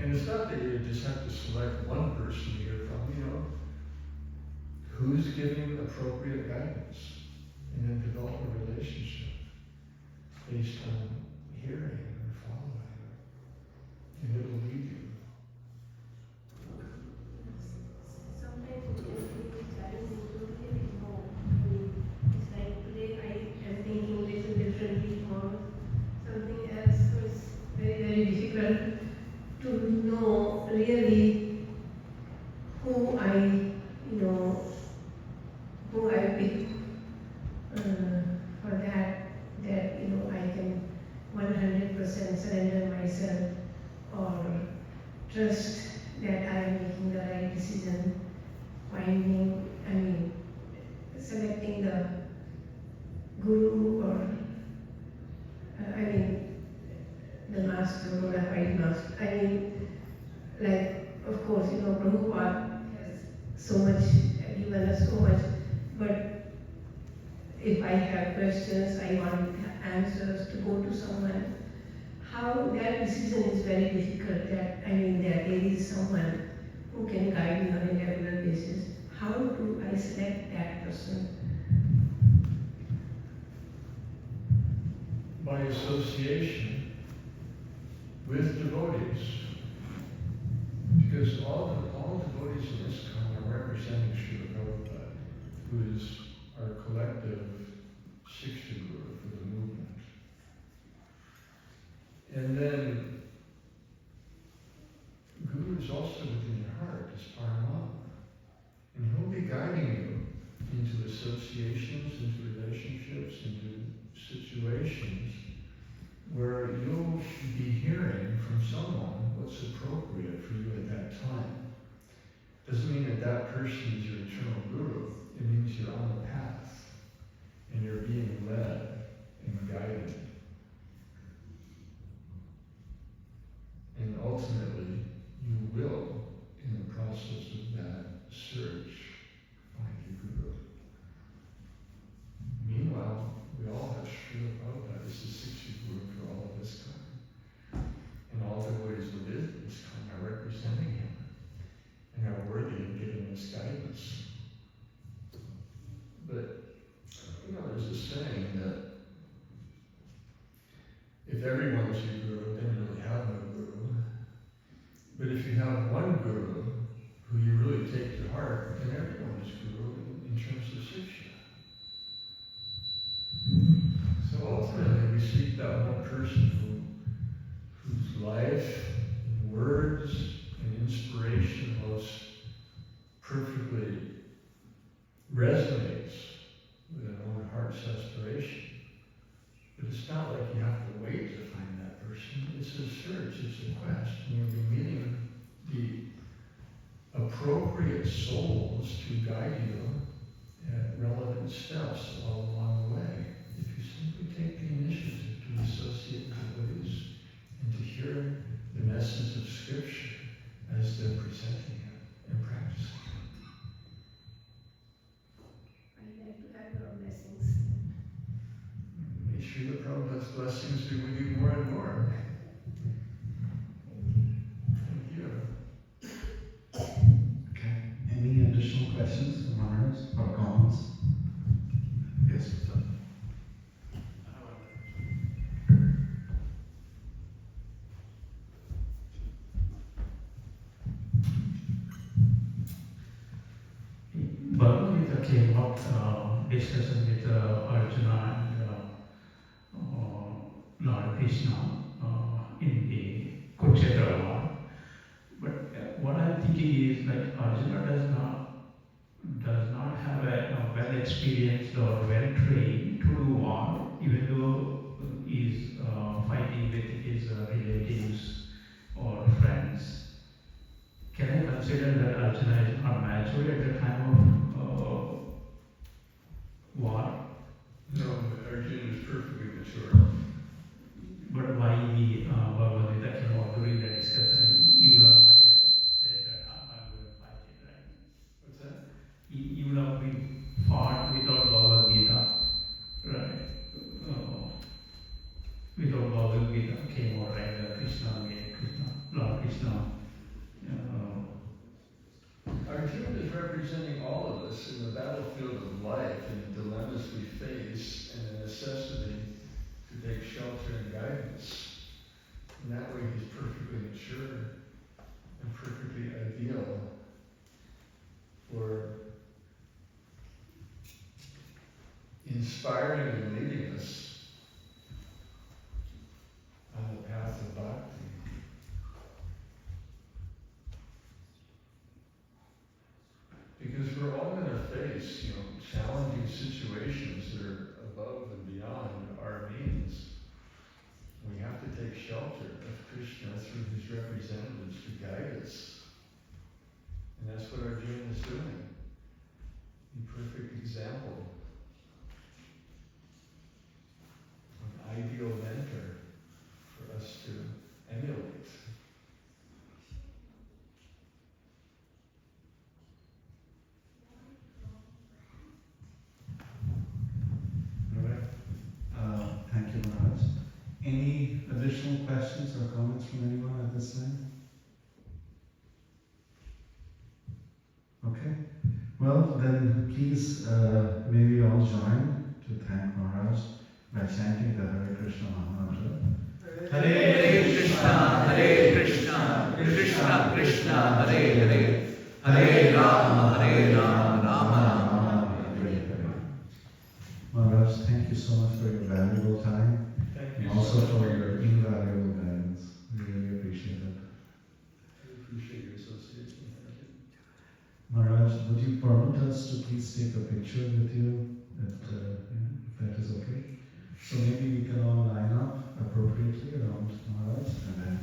And it's not that you just have to select one person to hear from, who's giving appropriate guidance, and then develop a relationship based on hearing and following, and it will lead you. Sometimes it can be challenging to really know. It's like today I am thinking a little differently, or something else. So it's very, very difficult to know really who I pick for that I can 100% surrender myself, or trust that I am making the right decision, selecting the guru or the master or the right master. Of course, Prabhupada has so much, given us so much, but if I have questions, I want answers to go to someone. How that decision is very difficult, that there is someone who can guide me on a regular basis. How do I select that person? By association with devotees, because all devotees in ISKCON are representing Srila Prabhupada, who is our collective Shiksha Guru for the movement. And then Guru is also within your heart, as Paramatma. And he'll be guiding you into associations, into relationships, into situations where you'll be hearing from someone what's appropriate for you at that time. Doesn't mean that person is your eternal guru. It means you're on the path and you're being led and guided. And ultimately, you will, in the process of that search, find your guru. Meanwhile, we all have Srila Prabhupada as the Sikshya Guru for all of ISKCON. And all devotees within ISKCON are representing him and are worthy of getting this guidance. But, there's a saying that if everyone is your guru, then you really have no guru. But if you have one guru who you really take to heart, then everyone is guru in terms of Siksha. So ultimately, we seek that one person whose life, and words, and inspiration most perfectly resonates with our own heart's aspiration. But it's not like you have to wait to find that person. It's a search, it's a quest. And you'll be meeting the appropriate souls to guide you at relevant steps all along the way. If you simply take the initiative to associate with devotees and to hear the message of Scripture as they're presenting it and practicing it. I'd like to have your blessings. May Srila Prabhupada's blessings be with you more and more. Thank you. Okay. Any additional questions from Maharaj or comments? Yes, sir. Bhagavad Gita came up discussion with Arjuna and Lord Krishna in the Kurukshetra war. But what I'm thinking is like Arjuna does not have a well experienced or well trained to do war, even though he's fighting with his relatives or friends. Can I consider that Arjuna is not mature at the time of war? No, Arjuna is perfectly mature. But why the Bhagavad Gita came out during the discussion? You would have not even said that I'm going to fight it, right? What's that? You would have been fought without Bhagavad Gita, right? Without Bhagavad Gita came out, right? Lord Krishna. Arjuna is representing all of us in the battlefield of life and the dilemmas we face and the necessity to take shelter and guidance. And that way he's perfectly mature and perfectly ideal for inspiring and leading us on the path of bhakti. Because we're all going to face, challenging situations that are above and beyond our means. We have to take shelter of Krishna through his representatives to guide us. And that's what Arjuna is doing. A perfect example of an ideal mentor for us to emulate. Thank you, Maharaj. Any additional questions or comments from anyone at this time? Okay. Well, then please, may we all join to thank Maharaj by chanting the Hare Krishna Mahamantra. Hare Krishna, Hare Krishna, Krishna Krishna, Hare Hare, Hare Rama, Rama Rama, Hare Hare. Maharaj, thank you so much for your valuable time. Thank you and also so much for your invaluable guidance. We really appreciate it. I appreciate your association. Thank you. Maharaj, would you permit us to please take a picture with you, if that is okay? So maybe we can all line up appropriately around Maharaj and then